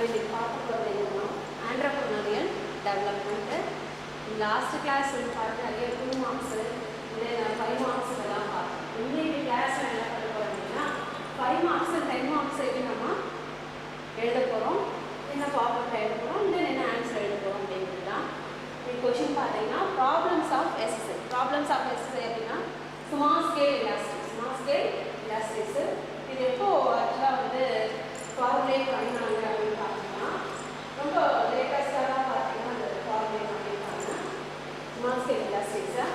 இன்னைக்கு பார்க்க போகிறது என்னன்னா ஆண்டர்ப்ரனரியல் டெவலப்மெண்ட்டு. லாஸ்ட் கிளாஸ் வந்து பார்த்து நிறைய 2 மார்க்ஸ் இல்லை 5 மார்க்ஸ் இதெல்லாம் பார்த்தோம். இன்னைக்கு கிளாஸில் என்ன பண்ண போகிறோம் அப்படின்னா 5 மார்க்ஸ் 10 மார்க்ஸ் எப்படி நம்ம எழுத போகிறோம், என்ன ப்ராப்ளம் எழுத போகிறோம், இல்லை என்ன ஆன்சர் எழுத போகிறோம் அப்படிங்கிறது தான். கொஷின் பார்த்தீங்கன்னா problems of SSI. Problems of SSI அப்படின்னா ஸ்மால் ஸ்கேல் இண்டஸ்ட்ரீஸு. இது எப்போ ஆக்சுவலாக வந்து ஃபார்முலேட் பண்ணினாங்க அப்படின்னு பார்த்தீங்கன்னா ரொம்ப லேட்டஸ்டாக பார்த்தீங்கன்னா அந்த ஃபார்முலேட் பண்ணியிருக்காங்க. ஸ்மால் ஸ்கேல் இண்டஸ்ட்ரீஸை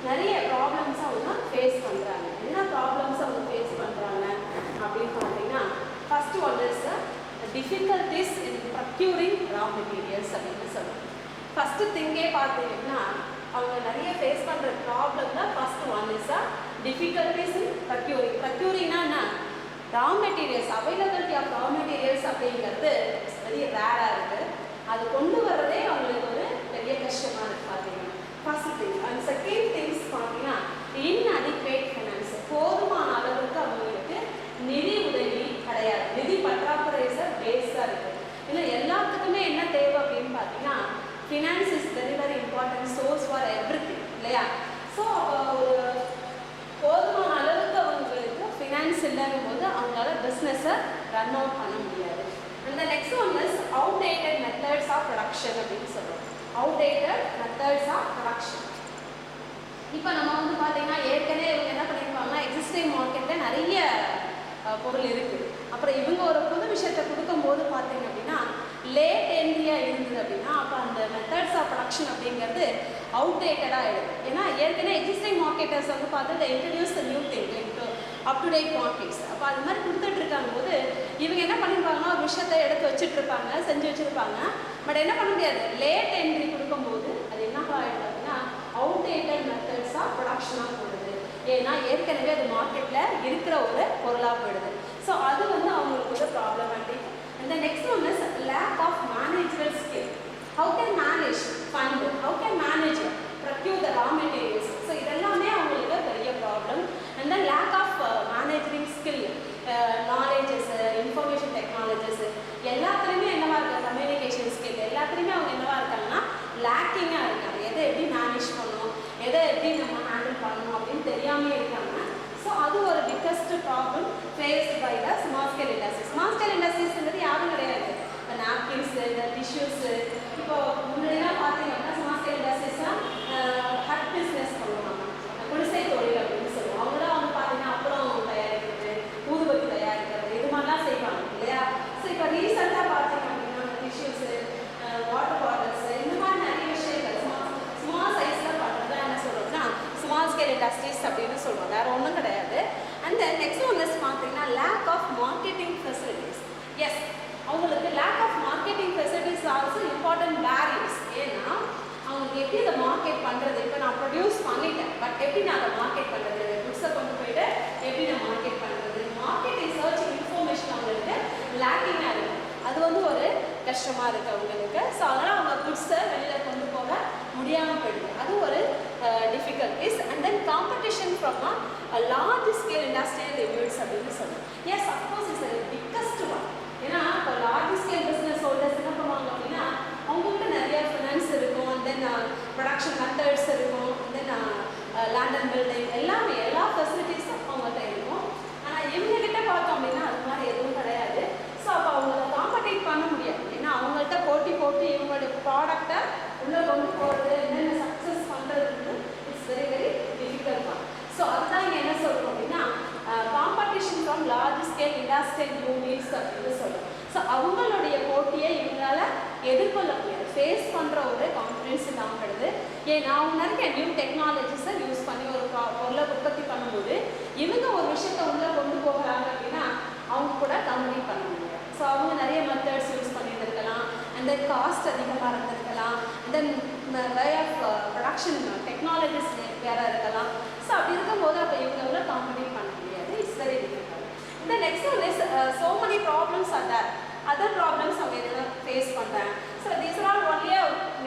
நிறைய ப்ராப்ளம்ஸை அவங்க ஃபேஸ் பண்ணுறாங்க. என்ன ப்ராப்ளம்ஸை அவங்க ஃபேஸ் பண்ணுறாங்க அப்படின்னு பார்த்தீங்கன்னா first one is difficulties in procuring raw materials அப்படின்னு சொல்லுவாங்க. ஃபஸ்ட்டு திங்கே பார்த்தீங்கன்னா அவங்க நிறைய ஃபேஸ் பண்ணுற ப்ராப்ளம் தான் first one is difficulties in ப்ரொக்யூரிங்னா என்ன, raw materials, availability of raw materials அப்படிங்கிறது வெரி ரேராக இருக்குது. அது கொண்டு வர்றதே அவங்களுக்கு ஒரு பெரிய கஷ்டமாக இருக்குது பார்த்தீங்கன்னா first thing. And second things பார்த்தீங்கன்னா இன்அடிக்வேட் ஃபைனான்ஸ், போதுமான அளவுக்கு அவங்களுக்கு நிதி உதவி கிடையாது. நிதி பற்றாக்குறை பேஸாக இருக்குது. இல்லை எல்லாத்துக்குமே என்ன தேவை அப்படின்னு பார்த்தீங்கன்னா finance is very very important source for everything இல்லையா. ஸோ ஒரு போதுமான அளவுக்கு அவங்களுக்கு ஃபினான்ஸ் இல்லைங்கும் போது அவங்களால பிஸ்னஸை ரன் அவுட் பண்ண முடியாது. அந்த next one is outdated methods of production அப்படின்னு சொல்லுவோம். Outdated methods of production. இப்போ நம்ம வந்து பார்த்தீங்கன்னா ஏற்கனவே இவங்க என்ன பண்ணியிருப்பாங்கன்னா எக்ஸிஸ்டிங் மார்க்கெட்டில் நிறைய பொருள் இருக்குது. அப்புறம் இவங்க ஒரு புது விஷயத்தை கொடுக்கும்போது பார்த்தீங்க அப்படின்னா லேட் என்ட்ரியாக இருந்தது அப்படின்னா அப்போ அந்த மெத்தட்ஸ் ஆஃப் ப்ரொடக்ஷன் அப்படிங்கிறது அவுடேட்டடாக ஆகிடுது. ஏன்னா ஏற்கனவே எக்ஸிஸ்டிங் மார்க்கெட்டர்ஸ் வந்து பார்த்து introduce the new thing like up to date markets. அப்போ அது மாதிரி கொடுத்துட்டு இருக்காங்க போது இவங்க என்ன பண்ணியிருப்பாங்கன்னா ஒரு விஷயத்தை எடுத்து வச்சுட்ருப்பாங்க, செஞ்சு வச்சுருப்பாங்க. பட் என்ன பண்ண முடியாது, லேட் என்ட்ரி கொடுக்கும்போது அது என்ன ஆகிடுது அப்படின்னா அவுடேட்டட் மெத்தட்ஸ் ஆஃப் ப்ரொடக்ஷனாக போடுது. ஏன்னா ஏற்கனவே அது மார்க்கெட்டில் இருக்கிற ஒரு பொருளாக போயிடுது. ஸோ அது வந்து அவங்களுக்கு ஒரு ப்ராப்ளமேட்டிக். இந்த next one is lack of management skill. How can manage fund, how can manage procure the raw materials. So இதெல்லாமே அவங்களுக்கு பெரிய problem. And then lack of managing skill, knowledges, information technologies எல்லாத்துலேயுமே என்னவா இருக்காங்க, கம்யூனிகேஷன் ஸ்கில் எல்லாத்துலேயுமே அவங்க என்னவா இருக்காங்கன்னா லேக்கிங்காக இருக்காங்க. எதை எப்படி மேனேஜ் பண்ணணும், எதை எப்படி நம்ம ஹேண்டில் பண்ணணும் அப்படின்னு தெரியாமல் இருக்காங்க. ஸோ அது ஒரு biggest problem faced by the small scale industries. Small scale இண்டஸ்ட்ரீஸ்ங்கிறது யாரும் கிடையாது. இப்போ நாப்கின்ஸு, இந்த டிஷ்யூஸு, இப்போ முன்னாடிலாம் பார்த்தீங்க அப்படின்னா ஸ்மால் ஸ்கேல் இண்டஸ்ட்ரீஸ்லாம் ஹட் பிஸ்னஸ் பண்ணுவாங்க, குடிசை தொழில் அப்படின்னு சொல்லுவோம். அவங்களாம் வந்து பார்த்தீங்கன்னா அப்புறம் தயாரிக்கிறது, ஊதுபத்தி தயாரிக்கிறது, இது மாதிரிலாம் செய்வாங்க இல்லையா. ஸோ இப்போ ரீசெண்டாக பார்த்தீங்க அப்படின்னா டிஷ்யூஸு, வாட்டர் பாட்டில்ஸ், இந்த மாதிரி நிறைய விஷயங்கள் ஸ்மால் சைஸில் பண்ணுறது என்ன சொல்கிறதுனா ஸ்மால் ஸ்கேல் இண்டஸ்ட்ரீஸ் அப்படின்னு சொல்லுவோம். வேறு ஒன்றும் கிடையாது. And then next one is பார்த்தீங்கன்னா lack of marketing facilities. Yes, அவங்களுக்கு lack of marketing facilities also important barriers. ஏன்னா அவங்களுக்கு எப்படி அதை மார்க்கெட் பண்ணுறது, இப்போ நான் ப்ரொடியூஸ் பண்ணிட்டேன், பட் எப்படி நான் அதை மார்க்கெட் பண்ணுறது, குட்ஸை கொண்டு போயிட்டு எப்படி நான் மார்க்கெட் பண்ணுறது, மார்க்கெட்டிங் சர்ச் இன்ஃபர்மேஷன் அவங்களுக்கு லேக்கிங்காக இருக்குது. அது வந்து ஒரு கஷ்டமாக இருக்குது அவங்களுக்கு. ஸோ அதனால் அவங்க குட்ஸை வெளியில் கொண்டு போக முடியாமல் போயிடுது. அது ஒரு difficulties. And then competition from large scale industrial units அப்படின்னு சொல்லுவோம். Yes, of course it's a biggest one. ஏன்னா இப்போ லார்ஜ் ஸ்கேல் பிஸ்னஸ் ஹோல்டர்ஸ் என்ன பண்ணுவாங்க அப்படின்னா அவங்ககிட்ட நிறைய ஃபினான்ஸ் இருக்கும், அண்ட் தென் ப்ரொடக்ஷன் மெத்தட்ஸ் இருக்கும், and then land and building எல்லாமே எல்லா ஃபெசிலிட்டிஸும் அவங்கள்ட்ட இருக்கும். ஆனால் இவங்ககிட்ட பார்த்தோம் அப்படின்னா அது மாதிரி எதுவும் கிடையாது. ஸோ அப்போ அவங்கள காம்படேட் பண்ண முடியாது. ஏன்னா அவங்கள்ட்ட போட்டி போட்டு இவங்களுடைய ப்ராடக்டை உள்ளே கொண்டு போகிறது, என்னென்ன சக்ஸஸ் பண்ணுறதுன்னு இட்ஸ் வெரி வெரி டிஃபிகல்ட் தான். ஸோ அதுதான் இங்கே என்ன சொல்கிறோம் அப்படின்னா competition from large scale industrial units அப்படின்னு சொல்கிறோம். ஸோ அவங்களுடைய போட்டியை இவங்களால் எதிர்கொள்ள முடியாது, ஃபேஸ் பண்ணுற ஒரு கான்ஃபிடென்ஸ் இல்லாமல் படுது. ஏன்னா அவங்க நிறைய நியூ டெக்னாலஜிஸை யூஸ் பண்ணி ஒரு பொருளை உற்பத்தி பண்ணும்போது இவங்க ஒரு விஷயத்தை உள்ளே கொண்டு போகிறாங்க அப்படின்னா அவங்க கூட கம்பெனி பண்ண முடியாது. ஸோ அவங்க நிறைய மெத்தட்ஸ் யூஸ் பண்ணியிருந்திருக்கலாம், அந்த காஸ்ட் அதிகமாக இருந்திருக்கலாம், அந்த வே ஆஃப் ப்ரொடக்ஷன் டெக்னாலஜிஸ் வேறு இருக்கலாம். ஸோ அப்படி இருக்கும்போது அப்போ இவங்கள காம்பெனி பண்ண முடியாது. It's very difficult. இந்த next one is so many problems are there. Other problems அவங்க எதெல்லாம் ஃபேஸ் பண்ணுறாங்க. So these are all only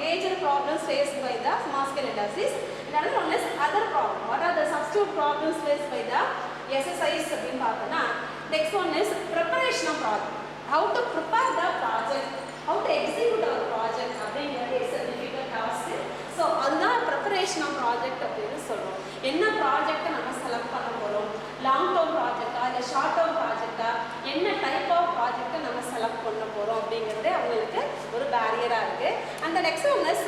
major problems faced by the small scale industries. Another one is other problem. What are the substitute problems faced by the SSIs அப்படின்னு பார்த்தோன்னா next one is preparation of product. how to prepare the project, how to execute our project அப்படிங்கிறது is a difficult task. So அதுதான் preparation of project அப்படின்னு சொல்கிறோம். என்ன ப்ராஜெக்டை நம்ம select பண்ண போகிறோம், லாங் டேர்ம் ப்ராஜெக்டா இல்லை ஷார்ட் டேர்ம் ப்ராஜெக்டா, என்ன டைப் ஆஃப் ப்ராஜெக்டை நம்ம செலக்ட் பண்ண போகிறோம் அப்படிங்கிறதே அவங்களுக்கு ஒரு பேரியராக இருக்குது. அந்த next one is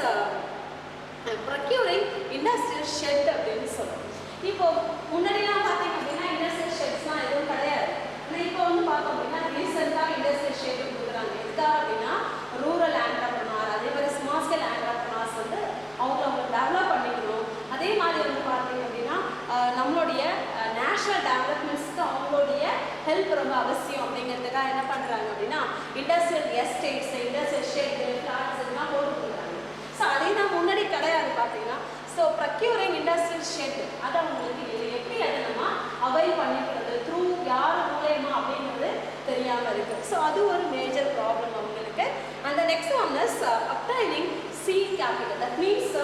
procuring industrial shed அப்படின்னு சொல்கிறோம். இப்போ முன்னாடிலாம் பார்த்தீங்க அப்படின்னா இண்டஸ்ட்ரியல் ஷெட்ஸ்லாம் எதுவும் கிடையாது. ஆனால் இப்போ வந்து பார்த்தோம் அப்படின்னா ரீசெண்டாக இண்டஸ்ட்ரியல் ஷெட் கொடுக்குறாங்க. எதுக்காக அப்படின்னா ரூரல் ஆண்டர்ப்ரனர், அதே மாதிரி ஸ்மால் ஸ்கேல் ஆண்டர்ப்ரனர்ஸ் வந்து அவங்க டெவலப் பண்ணிக்கணும். அதே மாதிரி வந்து பார்த்தீங்க அப்படின்னா நம்மளுடைய நேஷ்னல் டெவலப்மெண்ட்ஸ்க்கு அவங்களுடைய ஹெல்ப் ரொம்ப அவசியம் அப்படிங்கிறதுக்காக என்ன பண்ணுறாங்க அப்படின்னா industrial estates, industrial shed, flats இதெல்லாம் போட்டு கொடுக்குறாங்க. ஸோ அதே தான் முன்னாடி கிடையாது பார்த்தீங்கன்னா. ஸோ ப்ரொக்யூரிங் இண்டஸ்ட்ரியல் ஷெட் அது அவங்களுக்கு இல்லை. எப்படி அதை நம்ம அவைல் பண்ணிக்கிறது, த்ரூ யார் மூலயமா அப்படிங்கிறது தெரியாமல் இருக்குது. ஸோ அது ஒரு மேஜர் ப்ராப்ளம் அவங்களுக்கு. அந்த next one is obtaining seed capital. That means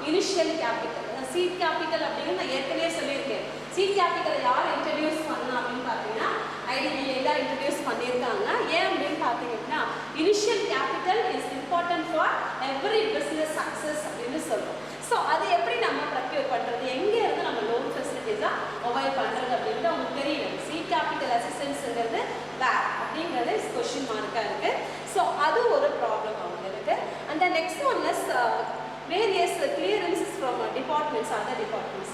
initial capital. Seed capital அப்படின்னு நான் ஏற்கனவே சொல்லியிருக்கேன். சீட் கேபிட்டல் யார் இன்ட்ரடியூஸ் பண்ணா அப்படின்னு பார்த்தீங்கன்னா ஐடிபிஐ தான் இன்ட்ரடியூஸ் பண்ணியிருக்காங்க. ஏன் அப்படின்னு பார்த்தீங்கன்னா initial capital is important for every business success அப்படின்னு சொல்லுவோம். ஸோ அது எப்படி நம்ம ப்ரொக்யூர் பண்ணுறது, எங்கே இருந்து நம்ம லோன் ஃபெசிலிட்டிஸாக அவாய்ட் பண்ணுறது அப்படின்ட்டு அவங்களுக்கு தெரியல. சீட் கேபிட்டல் அசிஸ்டன்ஸுங்கிறது வேர் அப்படிங்கிறது கொஷின் மார்க்காக இருக்குது. ஸோ அது ஒரு ப்ராப்ளம் அவங்களுக்கு. அந்த next one is various clearances from departments, other departments.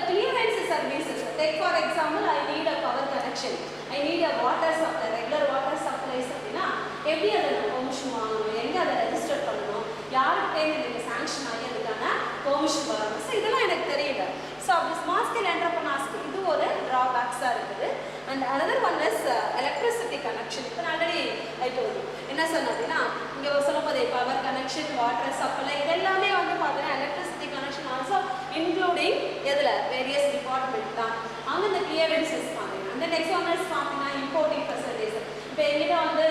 Clearance services, take for example, I need a power connection, I need a water supply, regular water supplies அப்படின்னா எப்படி அதை நான் பெர்மிஷன் வாங்கணும், எங்கே அதை ரெஜிஸ்டர் பண்ணணும், யாருக்கு எனக்கு சாங்ஷன் ஆகி அதுக்கான பெர்மிஷன் வரணும். ஸோ இதெல்லாம் எனக்கு தெரியல. ஸோ அப்படி ஸ்மால் ஸ்கேல் என்டர்பிரனர்ஸ்க்கு இது ஒரு ட்ராபேக்ஸாக இருக்குது. And another one is electricity connection. இப்போ நான் ஆல்ரெடி ஆகிட்டு வரும் என்ன சொன்னேன் அப்படின்னா இங்கே சொல்லும் போதே பவர் கனெக்ஷன், வாட்டர் சப்ளை இதெல்லாமே வந்து பார்த்தீங்கன்னா எலக்ட்ரிசிட்டி கனெக்ஷன் ஆல்சோ இன்க்ளூடிங் எதில் வேரியஸ் டிபார்ட்மெண்ட் தான் அங்கே இந்த கிளியரன்ஸஸ் பார்த்தீங்கன்னா. அந்த நெக்ஸ்ட் ஒன் இஸ் பார்த்தீங்கன்னா இம்போர்ட்டிங் ஃபெசிலிட்டிஸ். இப்போ எங்கிட்ட வந்து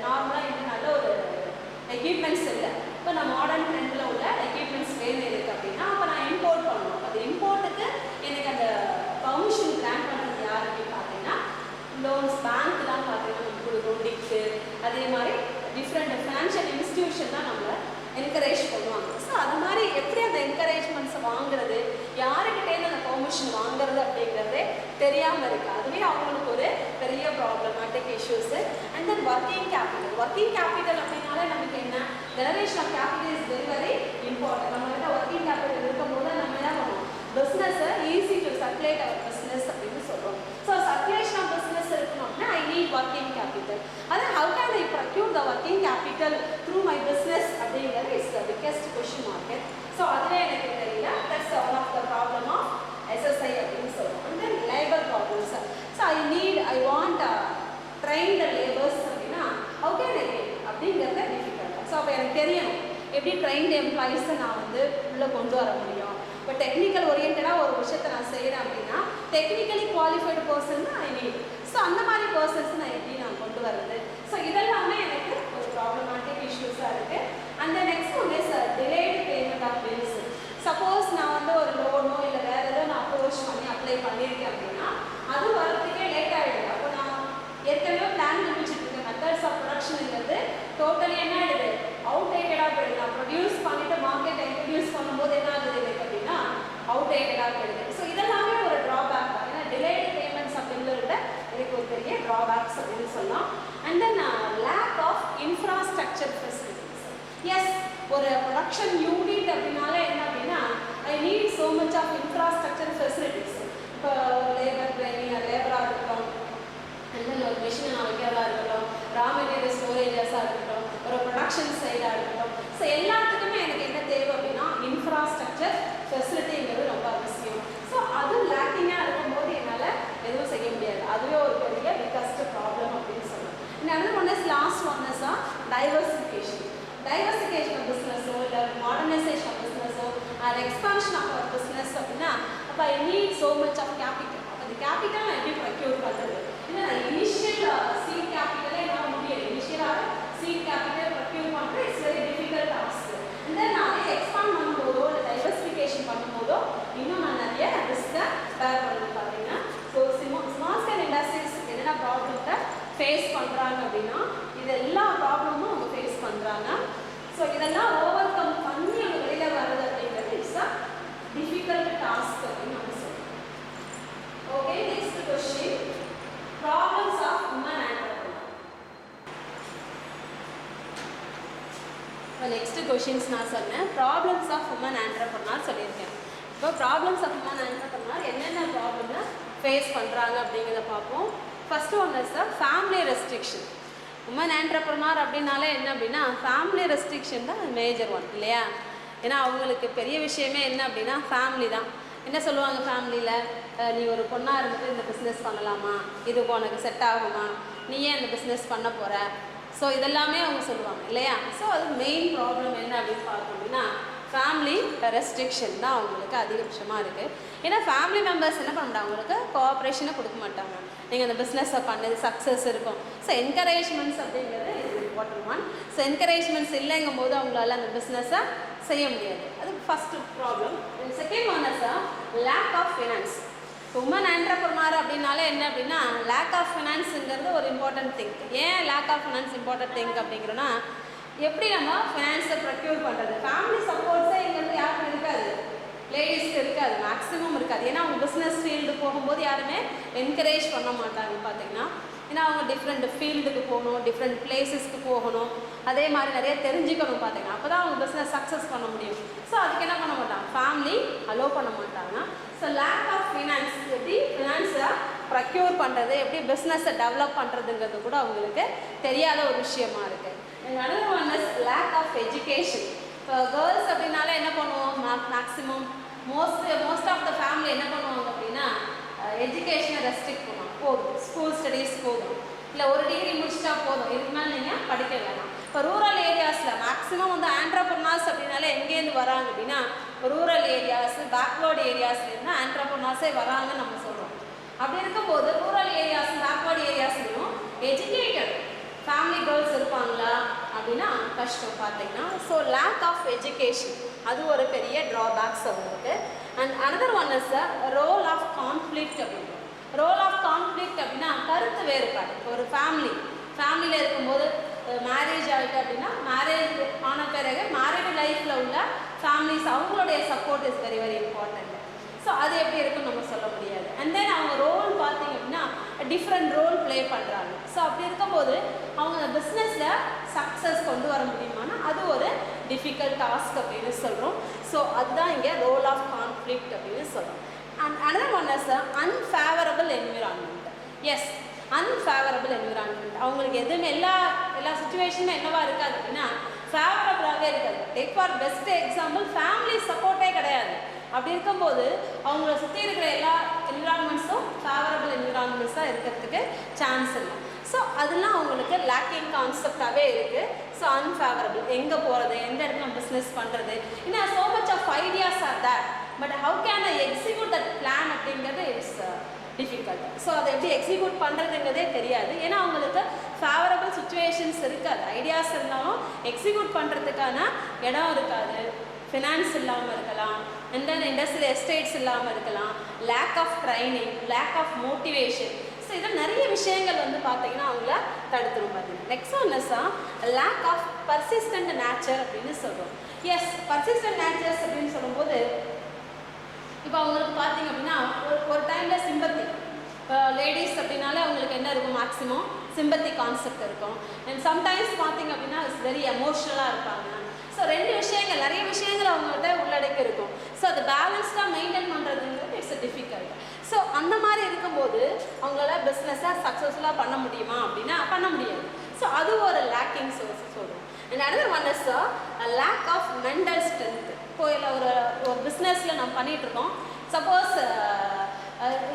நார்மலாக இன்னும் நல்ல ஒரு எக்யூப்மெண்ட்ஸ் இல்லை. இப்போ நான் மாடர்ன் ட்ரெண்டில் உள்ள எக்யூப்மெண்ட்ஸ் வேணும் இருக்குது அப்படின்னா அப்போ நான் இம்போர்ட் பண்ணணும். அது இம்போர்ட்டுக்கு எனக்கு அந்த பர்மிஷன் கிராண்ட் பண்ணுறது யார் அப்படின்னு பார்த்தீங்கன்னா லோன்ஸ் பேங்க்லாம் பார்த்தீங்கன்னா நம்ம கொடுக்கும், டிக்கு அதே மாதிரி டிஃப்ரெண்ட் ஃபினான்ஷியல் இன்ஸ்டிடியூஷன் தான் நம்மளை என்கரேஜ் பண்ணுவாங்க. ஸோ அது மாதிரி எப்படி அந்த என்கரேஜ்மெண்ட்ஸை வாங்குறது, யாருக்கிட்டேருந்து அந்த பெர்மிஷன் வாங்குறது அப்படிங்கிறதே தெரியாமல் இருக்குது. அதுவே அவங்களுக்கு ஒரு பெரிய problematic issues. And then working capital. Working capital அப்படின்னாலே நமக்கு என்ன, generation of capital is very very important. நம்மகிட்ட ஒர்க்கிங் கேபிட்டல் இருக்கும்போது நம்ம என்ன பண்ணுவோம், பிஸ்னஸை easy to circulate our business அப்படின்னு சொல்கிறோம். ஸோ சர்க்குலேஷன் ஆஃப் பிஸ்னஸ் இருக்கணும் அப்படின்னா ஐ நீட் ஒர்க்கிங் கேபிட்டல். அதான் how can I procure the working capital through my business அப்படிங்கிறது is the biggest question market. So அதில் எனக்கு தெரியல. That's one of the problem of SSI அப்படின்னு சொல்லுவோம். And then labour problems. So I want train the labours அப்படின்னா how can I அப்படிங்கிறத difficult. So அப்போ எனக்கு தெரியணும் எப்படி ட்ரெயின்டு எம்ப்ளாயீஸை நான் வந்து உள்ளே கொண்டு வர முடியும். இப்போ டெக்னிக்கல் ஓரியன்டாக ஒரு விஷயத்தை நான் செய்கிறேன் அப்படின்னா டெக்னிக்கலி குவாலிஃபைடு பர்சன் தான் ஐ நீட். ஸோ அந்த மாதிரி பர்சன்ஸ் நான் எப்படி நான் கொண்டு வர்றது. ஸோ இதெல்லாமே எனக்கு ஒரு ப்ராப்ளமேட்டிக் இஷ்யூஸாக இருக்குது. அந்த next one is delayed payment of bills. Suppose நான் வந்து ஒரு லோனோ இல்லை வேறு ஏதோ நான் அப்ரோச் பண்ணி அப்ளை பண்ணியிருக்கேன் அப்படின்னா அது வர்றதுக்கே லேட் ஆகிடுது. அப்போ நான் ஏற்கனவே பிளான் பண்ணிச்சுட்டு இருக்கேன். மெத்தட்ஸ் ஆஃப் ப்ரொடக்ஷனுங்கிறது டோட்டலி என்ன ஆகிடுது, அவுடேட்டடாக போயிடுது. நான் ப்ரொடியூஸ் பண்ணிவிட்டு மார்க்கெட்டை இன்ட்ரடியூஸ் பண்ணும்போது என்ன ஆகுது எனக்கு அப்படின்னா அவுடேட்டடாக போயிடுது. ஸோ இதெல்லாமே ஒரு ட்ராபேக் தான். ஏன்னா டிலேடு பேமெண்ட்ஸ் அப்படிங்கிறத எனக்கு ஒரு பெரிய ட்ராபேக்ஸ் அப்படின்னு சொல்லலாம். And then lack of infrastructure facilities. Yes, ஒரு ப்ரொடக்ஷன் யூனிட் அப்படின்னாலே என்ன அப்படின்னா I need so much of infrastructure facilities. இப்போ லேபர் ட்ரைனிங், லேபராக இருக்கட்டும், அண்ட் ஒரு மிஷினை நான் வைக்கிறதா இருக்கட்டும், ரா மெட்டீரியல் ஸ்டோரேஜஸாக இருக்கட்டும், ஒரு ப்ரொடக்ஷன் சைடாக இருக்கட்டும். ஸோ எல்லாத்துக்குமே எனக்கு என்ன தேவை அப்படின்னா இன்ஃப்ராஸ்ட்ரக்சர் ஃபெசிலிட்டிங்கிறது ரொம்ப அவசியம். ஸோ அது லேக்கிங்காக இருக்கும்போது என்னால் எதுவும் செய்ய முடியாது. அதுவே ஒரு பெரிய பிக்கஸ்ட் ப்ராப்ளம் அப்படின்னு சொல்லலாம். இன்னொன்று one is last one is diversification. Diversification of பிஸ்னஸோ இல்லை மாடர்னைசேஷன் ஆஃப் பிஸ்னஸோ or expansion of our business அப்படின்னா அப்போ I need so much of capital. அப்போ அந்த கேபிட்டல் நான் எப்படி ப்ரொக்யூர் பண்ணுறது? இல்லை இனிஷியல் சீட் கேபிட்டலே நான் முடியாது. இனிஷியலாக சீட் கேபிட்டல் ப்ரொக்யூர் பண்ணுறது it's very difficult task. And then நான் அதை எக்ஸ்பாண்ட் பண்ணும்போதோ இல்லை டைவர்சிஃபிகேஷன் பண்ணும்போதோ இன்னும் நான் நிறைய ரிஸ்க்கை பேர் பண்ணணும் பார்த்தீங்கன்னா. ஸோ ஸ்மால் ஸ்கேல் இண்டஸ்ட்ரீஸ் என்னென்ன ப்ராப்ளத்தை ஃபேஸ் பண்ணுறாங்க அப்படின்னா இது எல்லா ப்ராப்ளமும் அவங்க ஃபேஸ் பண்ணுறாங்க. ஸோ இதெல்லாம் ஓவர் கம் பண்ணி அவங்க வெளியில் வர்றது அப்படிங்கிறது இட்ஸ் அ டிஃபிகல்ட் டாஸ்க் அப்படின்னு நம்ம சொல்லுவோம். Okay, next question, problems of women entrepreneur. இப்போ நெக்ஸ்ட் கொஷின்ஸ் நான் சொன்னேன், ப்ராப்ளம்ஸ் ஆஃப் உமன் ஆண்டர்பிரினர் சொல்லியிருக்கேன். இப்போ ப்ராப்ளம்ஸ் ஆஃப் உமன் ஆண்டர்பிரினர் என்னென்ன ப்ராப்ளம்னா ஃபேஸ் பண்ணுறாங்க அப்படிங்கிறத பார்ப்போம். First one is the family restriction. Women entrepreneur அப்படின்னாலே என்ன அப்படின்னா ஃபேமிலி ரெஸ்ட்ரிக்ஷன் தான் மேஜர் ஒன் இல்லையா? ஏன்னா அவங்களுக்கு பெரிய விஷயமே என்ன அப்படின்னா ஃபேமிலி தான். என்ன சொல்லுவாங்க ஃபேமிலியில், நீ ஒரு பொண்ணாக இருந்துட்டு இந்த பிஸ்னஸ் பண்ணலாமா, இது உனக்கு செட் ஆகுமா, நீ ஏன் இந்த பிஸ்னஸ் பண்ண போகிற, ஸோ இதெல்லாமே அவங்க சொல்லுவாங்க இல்லையா? ஸோ அது மெயின் ப்ராப்ளம் என்ன அப்படின்னு பார்த்தோம் அப்படின்னா ஃபேமிலி ரெஸ்ட்ரிக்ஷன் தான் அவங்களுக்கு அதிகபட்சமாக இருக்குது. ஏன்னா ஃபேமிலி மெம்பர்ஸ் என்ன பண்ண மாட்டாங்க, அவங்களுக்கு கோஆப்ரேஷனை கொடுக்க மாட்டாங்க. நீங்கள் அந்த பிஸ்னஸை பண்ணது சக்ஸஸ் இருக்கும். ஸோ என்கரேஜ்மெண்ட்ஸ் அப்படிங்கிறது is important one. So encouragements இல்லைங்கும் போது அவங்களால அந்த பிஸ்னஸை செய்ய முடியாது. அது first problem. Second one is lack of finance. Women entrepreneur அப்படின்னாலே என்ன அப்படின்னா லேக் ஆஃப் ஃபினான்ஸுங்கிறது ஒரு இம்பார்ட்டன்ட் திங். ஏன் lack of finance important thing அப்படிங்கிறோன்னா, எப்படி நம்ம ஃபினான்ஸை ப்ரொக்யூர் பண்ணுறது, ஃபேமிலி சப்போர்ட்ஸே எங்களுக்கு யாருக்கும் இருக்காது, லேடிஸ்க்கு இருக்காது, மேக்ஸிமம் இருக்காது. ஏன்னா அவங்க பிஸ்னஸ் ஃபீல்டு போகும்போது யாருமே என்கரேஜ் பண்ண மாட்டாங்க பார்த்தீங்கன்னா. ஏன்னா அவங்க டிஃப்ரெண்ட் ஃபீல்டுக்கு போகணும், டிஃப்ரெண்ட் பிளேஸஸ்க்கு போகணும், அதே மாதிரி நிறைய தெரிஞ்சுக்கணும் பார்த்தீங்கன்னா, அப்போ தான் அவங்க பிஸ்னஸ் சக்ஸஸ் பண்ண முடியும். ஸோ அதுக்கு என்ன பண்ண மாட்டாங்க, ஃபேமிலி அலோவ் பண்ண மாட்டாங்க. ஸோ லேக் ஆஃப் ஃபினான்ஸ், எப்படி ஃபினான்ஸை ப்ரொக்யூர் பண்ணுறது, எப்படி பிஸ்னஸை டெவலப் பண்ணுறதுங்கிறது கூட அவங்களுக்கு தெரியாத ஒரு விஷயமா இருக்குது. another one is lack of education. இப்போ கேர்ள்ஸ் அப்படின்னாலே என்ன பண்ணுவோம், maximum most of the family என்ன பண்ணுவாங்க அப்படின்னா எஜுகேஷனை ரெஸ்ட்ரிக்ட் பண்ணுவாங்க. போதும், ஸ்கூல் ஸ்டடீஸ் போதும், இல்லை ஒரு டிகிரி முடிச்சிட்டா போதும், இதுக்கு மேலே நீங்கள் படிக்க வேணாம். இப்போ ரூரல் ஏரியாஸில் மேக்ஸிமம் வந்து ஆண்டர்பிரினர்ஸ் அப்படின்னாலே எங்கேருந்து வராங்க அப்படின்னா ரூரல் ஏரியாஸ், பேக்வேர்டு ஏரியாஸ்லேருந்து ஆண்டர்பிரினர்ஸே வராங்கன்னு நம்ம சொல்கிறோம். அப்படி இருக்கும்போது ரூரல் ஏரியாஸ், பேக்வேர்டு ஏரியாஸ்லையும் எஜுகேட்டட் ஃபேமிலி கேர்ள்ஸ் இருப்பாங்களா அப்படின்னா கஷ்டம் பார்த்தீங்கன்னா. ஸோ லேக் ஆஃப் எஜுகேஷன் அது ஒரு பெரிய ட்ராபேக்ஸ் அவங்களுக்கு. And another one is the role of conflict அப்படின்றோம். ரோல் ஆஃப் கான்ஃப்ளிக்ட் அப்படின்னா கருத்து வேறுபாடு. ஒரு ஃபேமிலியில் இருக்கும்போது மேரேஜ் ஆகிட்டு அப்படின்னா மேரேஜ் ஆன பிறகு மேரிட் லைஃப்பில் உள்ள ஃபேமிலிஸ் அவங்களுடைய support is very very important. So அது எப்படி இருக்குன்னு நம்ம சொல்ல முடியாது. அண்ட் தென் அவங்க ரோல் பார்த்தீங்க அப்படின்னா டிஃப்ரெண்ட் ரோல் ப்ளே பண்ணுறாங்க. ஸோ அப்படி இருக்கும்போது அவங்க அந்த பிஸ்னஸில் சக்ஸஸ் கொண்டு வர முடியுமானா அது ஒரு டிஃபிகல்ட் டாஸ்க் அப்படின்னு சொல்கிறோம். ஸோ அதுதான் இங்கே ரோல் ஆஃப் கான்ஃப்ளிக்ட் அப்படின்னு சொல்கிறோம். And another one is unfavourable environment. Yes, unfavourable environment. அவங்களுக்கு எதுவுமே எல்லா சுச்சுவேஷனுமே என்னவா இருக்காது அப்படின்னா ஃபேவரபிளாகவே இருக்காது. Take for best example, family சப்போர்ட்டே கிடையாது. அப்படி இருக்கும்போது அவங்கள சுற்றி இருக்கிற எல்லா என்விரான்மெண்ட்ஸும் ஃபேவரபிள் என்விரான்மெண்ட்ஸாக இருக்கிறதுக்கு சான்ஸ் இல்லை. ஸோ அதெல்லாம் அவங்களுக்கு லேக்கிங் கான்செப்டாகவே இருக்குது. ஸோ அன்ஃபேவரபிள், எங்கே போகிறது, எந்த இடத்துல பிஸ்னஸ் பண்ணுறது, இன்னும் so much of ideas are there, but how can I execute that plan அப்படிங்கிறது இட்ஸ் டிஃபிகல்ட். ஸோ அதை எப்படி எக்ஸிக்யூட் பண்ணுறதுங்கிறதே தெரியாது. ஏன்னா அவங்களுக்கு ஃபேவரபிள் சுச்சுவேஷன்ஸ் இருக்காது. ஐடியாஸ் இருந்தாலும் எக்ஸிக்யூட் பண்ணுறதுக்கான இடம் இருக்காது. ஃபினான்ஸ் இல்லாமல் இருக்கலாம், அண்ட் தென் இண்டஸ்ட்ரியல் எஸ்டேட்ஸ் இல்லாமல் இருக்கலாம், lack of training, lack of motivation. So இதில் நிறைய விஷயங்கள் வந்து பார்த்தீங்கன்னா அவங்கள தடுத்துரும் பார்த்தீங்கன்னா. Next one is lack of persistent nature அப்படின்னு சொல்கிறோம். எஸ், பர்சிஸ்டன்ட் நேச்சர்ஸ் அப்படின்னு சொல்லும்போது இப்போ அவங்களுக்கு பார்த்தீங்க அப்படின்னா ஒரு டைமில் சிம்பத்தி, இப்போ லேடிஸ் அப்படின்னாலே அவங்களுக்கு என்ன இருக்கும், மேக்ஸிமம் சிம்பத்தி கான்செப்ட் இருக்கும். அண்ட் சம்டைம்ஸ் பார்த்தீங்க அப்படின்னா இட்ஸ் வெரி எமோஷ்னலாக இருப்பாங்க. ஸோ ரெண்டு விஷயங்கள், நிறைய விஷயங்கள் அவங்கள்ட்ட உள்ளடக்கி இருக்கும். ஸோ அது பேலன்ஸ்டாக மெயின்டைன் பண்ணுறதுங்கிறது இட்ஸ் டிஃபிகல்ட். ஸோ அந்த மாதிரி இருக்கும்போது அவங்களால பிஸ்னஸை சக்ஸஸ்ஃபுல்லாக பண்ண முடியுமா அப்படின்னா பண்ண முடியாது. ஸோ அது ஒரு லேக்கிங் சோர்ஸ் சொல்லுவோம். And another one is lack of mental strength. இப்போ இல்லை ஒரு பிஸ்னஸில் நம்ம பண்ணிகிட்ருக்கோம். Suppose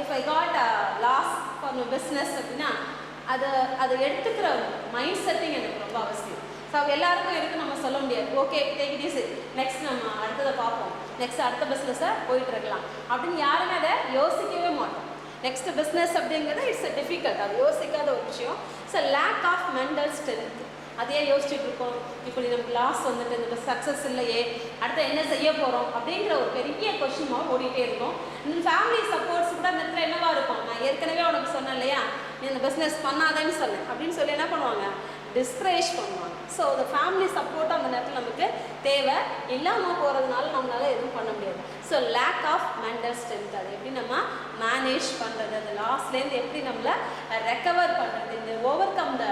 if I got loss for my business அப்படின்னா அதை எடுத்துக்கிற மைண்ட் செட்டிங் எனக்கு ரொம்ப அவசியம். ஸோ எல்லாருக்கும் இருக்குது, நம்ம சொல்ல முடியாது. Okay, take it easy, next நம்ம அடுத்ததை பார்ப்போம், நெக்ஸ்ட் அடுத்த பிஸ்னஸை போயிட்டு இருக்கலாம் அப்படின்னு யாருமே அதை யோசிக்கவே மாட்டோம். நெக்ஸ்ட் பிஸ்னஸ் அப்படிங்கிறது இட்ஸ் டிஃபிகல்ட், அது யோசிக்காத ஒரு விஷயம். So lack of mental strength. அதையே யோசிச்சுட்டு இருக்கோம். இப்படி நமக்கு லாஸ் வந்துட்டு இந்த சக்ஸஸ் இல்லையே, அடுத்து என்ன செய்ய போகிறோம் அப்படிங்கிற ஒரு பெரிய கொஸ்டின் மார்க் ஓடிட்டே இருக்கும். இந்த ஃபேமிலி சப்போர்ட்ஸ் கூட அந்த இடத்துல என்னவா இருக்கும், நான் ஏற்கனவே உனக்கு சொன்னேன் இல்லையா, நீ இந்த பிஸ்னஸ் பண்ணாதேன்னு சொன்னேன் அப்படின்னு சொல்லி என்ன பண்ணுவாங்க, டிஸ்கரேஜ் பண்ணுவாங்க. ஸோ இந்த ஃபேமிலி சப்போர்ட் அந்த நேரத்தில் நமக்கு தேவை. இல்லாமல் போகிறதுனால நம்மளால எதுவும் பண்ண முடியாது. So lack of mental strength, அது எப்படி நம்ம மேனேஜ் பண்ணுறது, அந்த லாஸ்லேருந்து எப்படி நம்மளை ரெக்கவர் பண்ணுறது, இந்த ஓவர் கம் த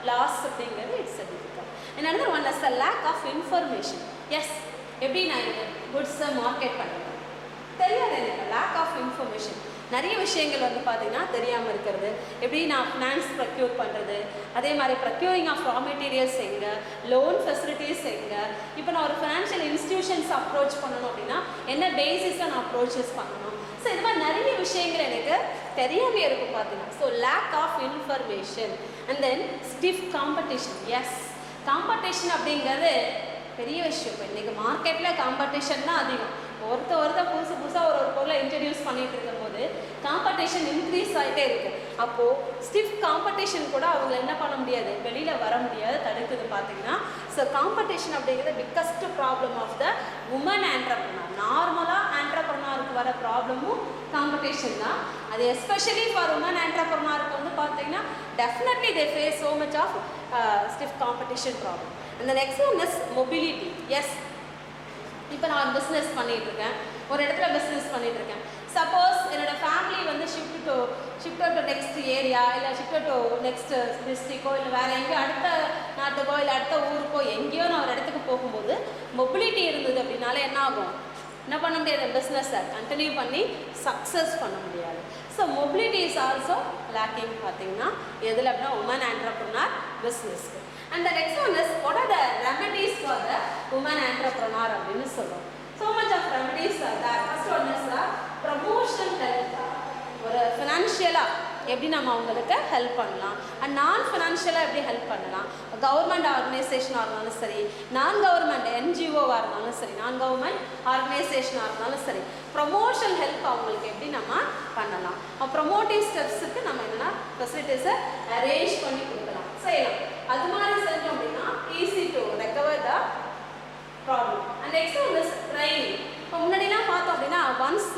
லாஸ் அப்படிங்கிறது it's a difficult. another one is the lack of information. Yes, எப்படி நான் குட்ஸை மார்க்கெட் பண்ணுறது தெரியாது எனக்கு, லேக் ஆஃப் இன்ஃபர்மேஷன். நிறைய விஷயங்கள் வந்து பார்த்திங்கன்னா தெரியாமல் இருக்கிறது. எப்படி நான் ஃபினான்ஸ் ப்ரொக்யூர் பண்ணுறது, அதே மாதிரி ப்ரொக்யூரிங் ஆஃப் ரா மெட்டீரியல்ஸ் எங்கே, லோன் ஃபெசிலிட்டிஸ் எங்கே, இப்போ நான் ஒரு ஃபினான்ஷியல் இன்ஸ்டிடியூஷன்ஸ் அப்ரோச் பண்ணணும் அப்படின்னா என்ன பேசிஸில் நான் அப்ரோச்சஸ் பண்ணணும். ஸோ இது மாதிரி நிறைய விஷயங்கள் எனக்கு தெரியாமே இருக்கும் பார்த்தீங்கன்னா. So lack of information and then stiff competition. Yes, competition அப்படிங்கிறது பெரிய விஷயம். இப்போ இன்றைக்கி மார்க்கெட்டில் காம்படிஷன் தான் அதிகம். ஒருத்தர் புதுசாக ஒரு பொருளை இன்ட்ரடியூஸ் பண்ணிகிட்டு இருக்கும்போது காம்படிஷன் இன்க்ரீஸ் ஆகிட்டே இருக்குது. அப்போது ஸ்டிஃப் காம்படிஷன் கூட அவங்க என்ன பண்ண முடியாது, வெளியில் வர முடியாது, தடுக்குது பார்த்தீங்கன்னா. ஸோ காம்படிஷன் அப்படிங்கிறது biggest problem of the woman entrepreneur. நார்மலாக ஆண்டர்ப்ரனருக்கு வர ப்ராப்ளமும் காம்படிஷன் தான். அது எஸ்பெஷலி ஃபார் உமன் ஆண்டர்ப்ரனருக்கு வந்து பார்த்தீங்கன்னா definitely they face so much of stiff competition problem. அந்த next one is mobility. Yes, இப்போ நான் பிஸ்னஸ் பண்ணிகிட்ருக்கேன், ஒரு இடத்துல பிஸ்னஸ் பண்ணிகிட்ருக்கேன். சப்போஸ் என்னோடய ஃபேமிலி வந்து ஷிஃப்ட் டு நெக்ஸ்ட் ஏரியா, இல்லை ஷிஃப்ட் டு நெக்ஸ்ட் டிஸ்ட்ரிக்கோ, இல்லை வேறு எங்கேயோ அடுத்த நாட்டுக்கோ இல்லை அடுத்த ஊருக்கோ எங்கேயோ நான் ஒரு இடத்துக்கு போகும்போது மொபிலிட்டி இருந்தது அப்படின்னால என்ன ஆகும், என்ன பண்ண முடியாது, பிஸ்னஸை கண்டினியூ பண்ணி சக்ஸஸ் பண்ண முடியாது. So mobility is also lacking பார்த்தீங்கன்னா எதில் அப்படின்னா உமன் ஆண்டர்ப்ரனர் பிஸ்னஸ்க்கு. And the next one is what are the remedies for the woman entrepreneur அப்படின்னு சொல்றோம். So much of remedies are there. First one is the promotion help. ஒரு ஃபினான்ஷியலாக எப்படி நம்ம அவங்களுக்கு ஹெல்ப் பண்ணலாம், அண்ட் நான் ஃபினான்ஷியலாக எப்படி ஹெல்ப் பண்ணலாம். கவர்மெண்ட் ஆர்கனைசேஷனாக இருந்தாலும் சரி, நான் கவர்மெண்ட் என்ஜிஓவாக இருந்தாலும் சரி, நான் கவர்மெண்ட் ஆர்கனைசேஷனாக இருந்தாலும் சரி, ப்ரொமோஷன் ஹெல்ப் அவங்களுக்கு எப்படி நம்ம பண்ணலாம். ப்ரொமோட்டிவ் ஸ்டெப்ஸுக்கு நம்ம என்னென்னா ஃபெசிலிட்டிஸை அரேஞ்ச் பண்ணி கொடுக்கலாம், செய்யலாம். அது மாதிரி செஞ்சோம் அப்படின்னா easy to recover the problem. And next one is training. இப்போ முன்னாடிலாம் பார்த்தோம் அப்படின்னா ஒன்ஸ்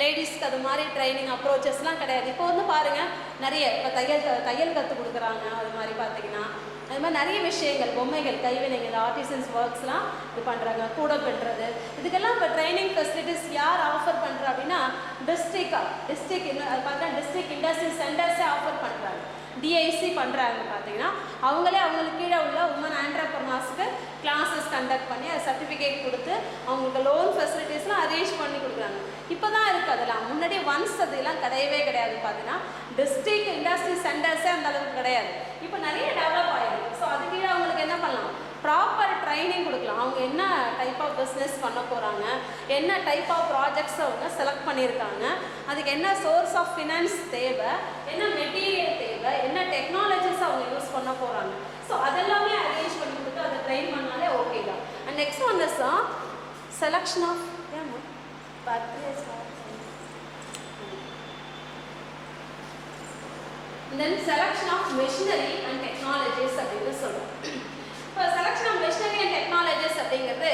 லேடிஸ்க்கு அது மாதிரி ட்ரைனிங் அப்ரோச்சஸ்லாம் கிடையாது. இப்போ வந்து பாருங்கள் நிறைய இப்போ தையல் கற்றுக் கொடுக்குறாங்க. அது மாதிரி பார்த்தீங்கன்னா அது மாதிரி நிறைய விஷயங்கள், பொம்மைகள், கைவினைகள், ஆர்டிசன்ஸ் ஒர்க்ஸ்லாம் இது பண்ணுறாங்க, கூட பண்ணுறது. இதுக்கெல்லாம் இப்போ ட்ரைனிங் ஃபெசிலிட்டிஸ் யார் ஆஃபர் பண்ணுறா அப்படின்னா டிஸ்ட்ரிக்ட் பார்த்தீங்கன்னா டிஸ்ட்ரிக்ட் இண்டஸ்ட்ரி சென்டர்ஸே ஆஃபர் பண்ணுறாங்க. டிஐசி பண்ணுறாங்க பார்த்தீங்கன்னா அவங்களே அவங்களுக்கு கீழே உள்ள உமன் ஆண்டர்ப்ரனர்ஸ்க்கு கிளாஸஸ் கண்டக்ட் பண்ணி அது சர்டிஃபிகேட் கொடுத்து அவங்களுக்கு லோன் ஃபெசிலிட்டிஸ்லாம் அரேஞ்ச் பண்ணி கொடுக்குறாங்க. இப்போ தான் இருக்குது அதெல்லாம். முன்னாடி ஒன்ஸ் அதெல்லாம் கிடையவே கிடையாது. பார்த்தீங்கன்னா டிஸ்ட்ரிக்ட் இண்டஸ்ட்ரி சென்டர்ஸே அந்த அளவுக்கு கிடையாது. இப்போ நிறைய டெவலப் ஆகிருக்கு. ஸோ அது கீழே அவங்களுக்கு என்ன பண்ணலாம், ப்ராப்பர் ட்ரைனிங் கொடுக்கலாம். அவங்க என்ன டைப் ஆஃப் பிஸ்னஸ் பண்ண போகிறாங்க, என்ன டைப் ஆஃப் ப்ராஜெக்ட்ஸ் அவங்க செலக்ட் பண்ணியிருக்காங்க, அதுக்கு என்ன சோர்ஸ் ஆஃப் ஃபினான்ஸ் தேவை, என்ன மெட்டீரியல் தேவை, என்ன டெக்னாலஜிஸ் அவங்க யூஸ் பண்ண போகிறாங்க. ஸோ அதெல்லாமே அரேஞ்ச் பண்ணி கொடுத்து அதை ட்ரெயின் பண்ணாலே ஓகே தான். And next one is selection of then selection of machinery and technologies அப்படின்னு சொல்கிறோம். இப்போ selection of machinery and technologies அப்படிங்கிறது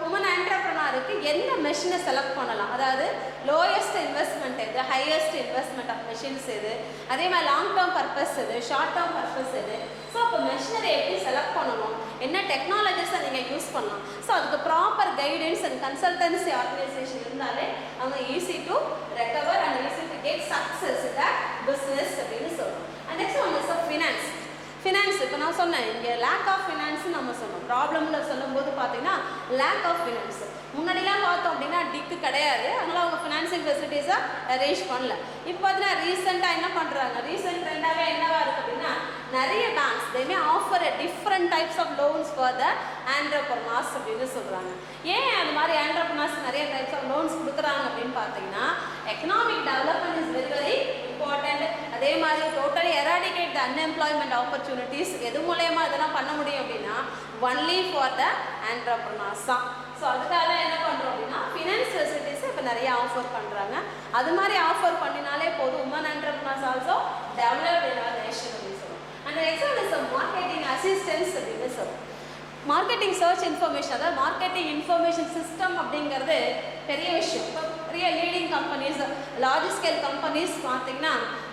உமன் ஆண்டர்ப்ரனருக்கு என்ன மெஷினை செலக்ட் பண்ணலாம், அதாவது லோயஸ்ட் இன்வெஸ்ட்மெண்ட் எது, ஹையஸ்ட் இன்வெஸ்ட்மெண்ட் ஆஃப் மெஷின்ஸ் எது, அதே மாதிரி லாங் டேர்ம் பர்பஸ் எது, ஷார்ட் டேர்ம் பர்பஸ் எது. ஸோ அப்போ மெஷினரி எப்படி செலக்ட் பண்ணணும், என்ன டெக்னாலஜிஸை நீங்கள் யூஸ் பண்ணலாம். ஸோ அதுக்கு proper guidance and consultancy organisation இருந்தாலே அவங்க easy to recover and easy to get success in the business அப்படின்னு சொல்லுவோம். And next one is finance. Finance இப்போ நான் சொன்னேன் இங்கே லேக் ஆஃப் ஃபினான்ஸ்னு நம்ம சொன்னோம். ப்ராப்ளமில் சொல்லும்போது பார்த்தீங்கன்னா லேக் ஆஃப் ஃபினான்ஸ். முன்னாடிலாம் பார்த்தோம் அப்படின்னா டிக்கு கிடையாது, அதனால் அவங்க ஃபினான்சியல் ஃபெசிலிட்டிஸை அரேஞ்ச் பண்ணல. இப்போ பார்த்தீங்கன்னா ரீசெண்டாக என்ன பண்ணுறாங்க, ரீசெண்ட் ட்ரெண்டாகவே என்னவா இருக்குது அப்படின்னா நிறைய banks they may offer different types of loans for the entrepreneurs அப்படின்னு சொல்கிறாங்க. ஏன் அது மாதிரி ஆண்டர்ப்ரனர்ஸ் நிறைய டைப்ஸ் ஆஃப் லோன்ஸ் கொடுக்குறாங்க அப்படின்னு பார்த்தீங்கன்னா economic development is very very important. அதே மாதிரி டோட்டலி எராடிகேட் த அன்எம்ப்ளாய்மெண்ட் ஆப்பர்ச்சுனிட்டிஸ். எது மூலயமா இதெல்லாம் பண்ண முடியும் அப்படின்னா ஒன்லி ஃபார் த ஆண்டர்ப்ரனர்ஸ் தான். ஸோ அதுக்காக தான் என்ன பண்ணுறோம் அப்படின்னா ஃபினான்ஸ் ஃபெசிலிட்டிஸ் இப்போ நிறைய ஆஃபர் பண்ணுறாங்க. அது மாதிரி ஆஃபர் பண்ணினாலே போதும் woman entrepreneurs also developed in our nation அப்படின்னு சொல்லுவோம். And next one is marketing assistance அப்படின்னு சொல்லுவோம். மார்க்கெட்டிங் சர்ச் இன்ஃபர்மேஷன், அதாவது மார்க்கெட்டிங் இன்ஃபர்மேஷன் சிஸ்டம் அப்படிங்கிறது பெரிய விஷயம். இப்போ பெரிய leading companies, large scale companies பார்த்தீங்கன்னா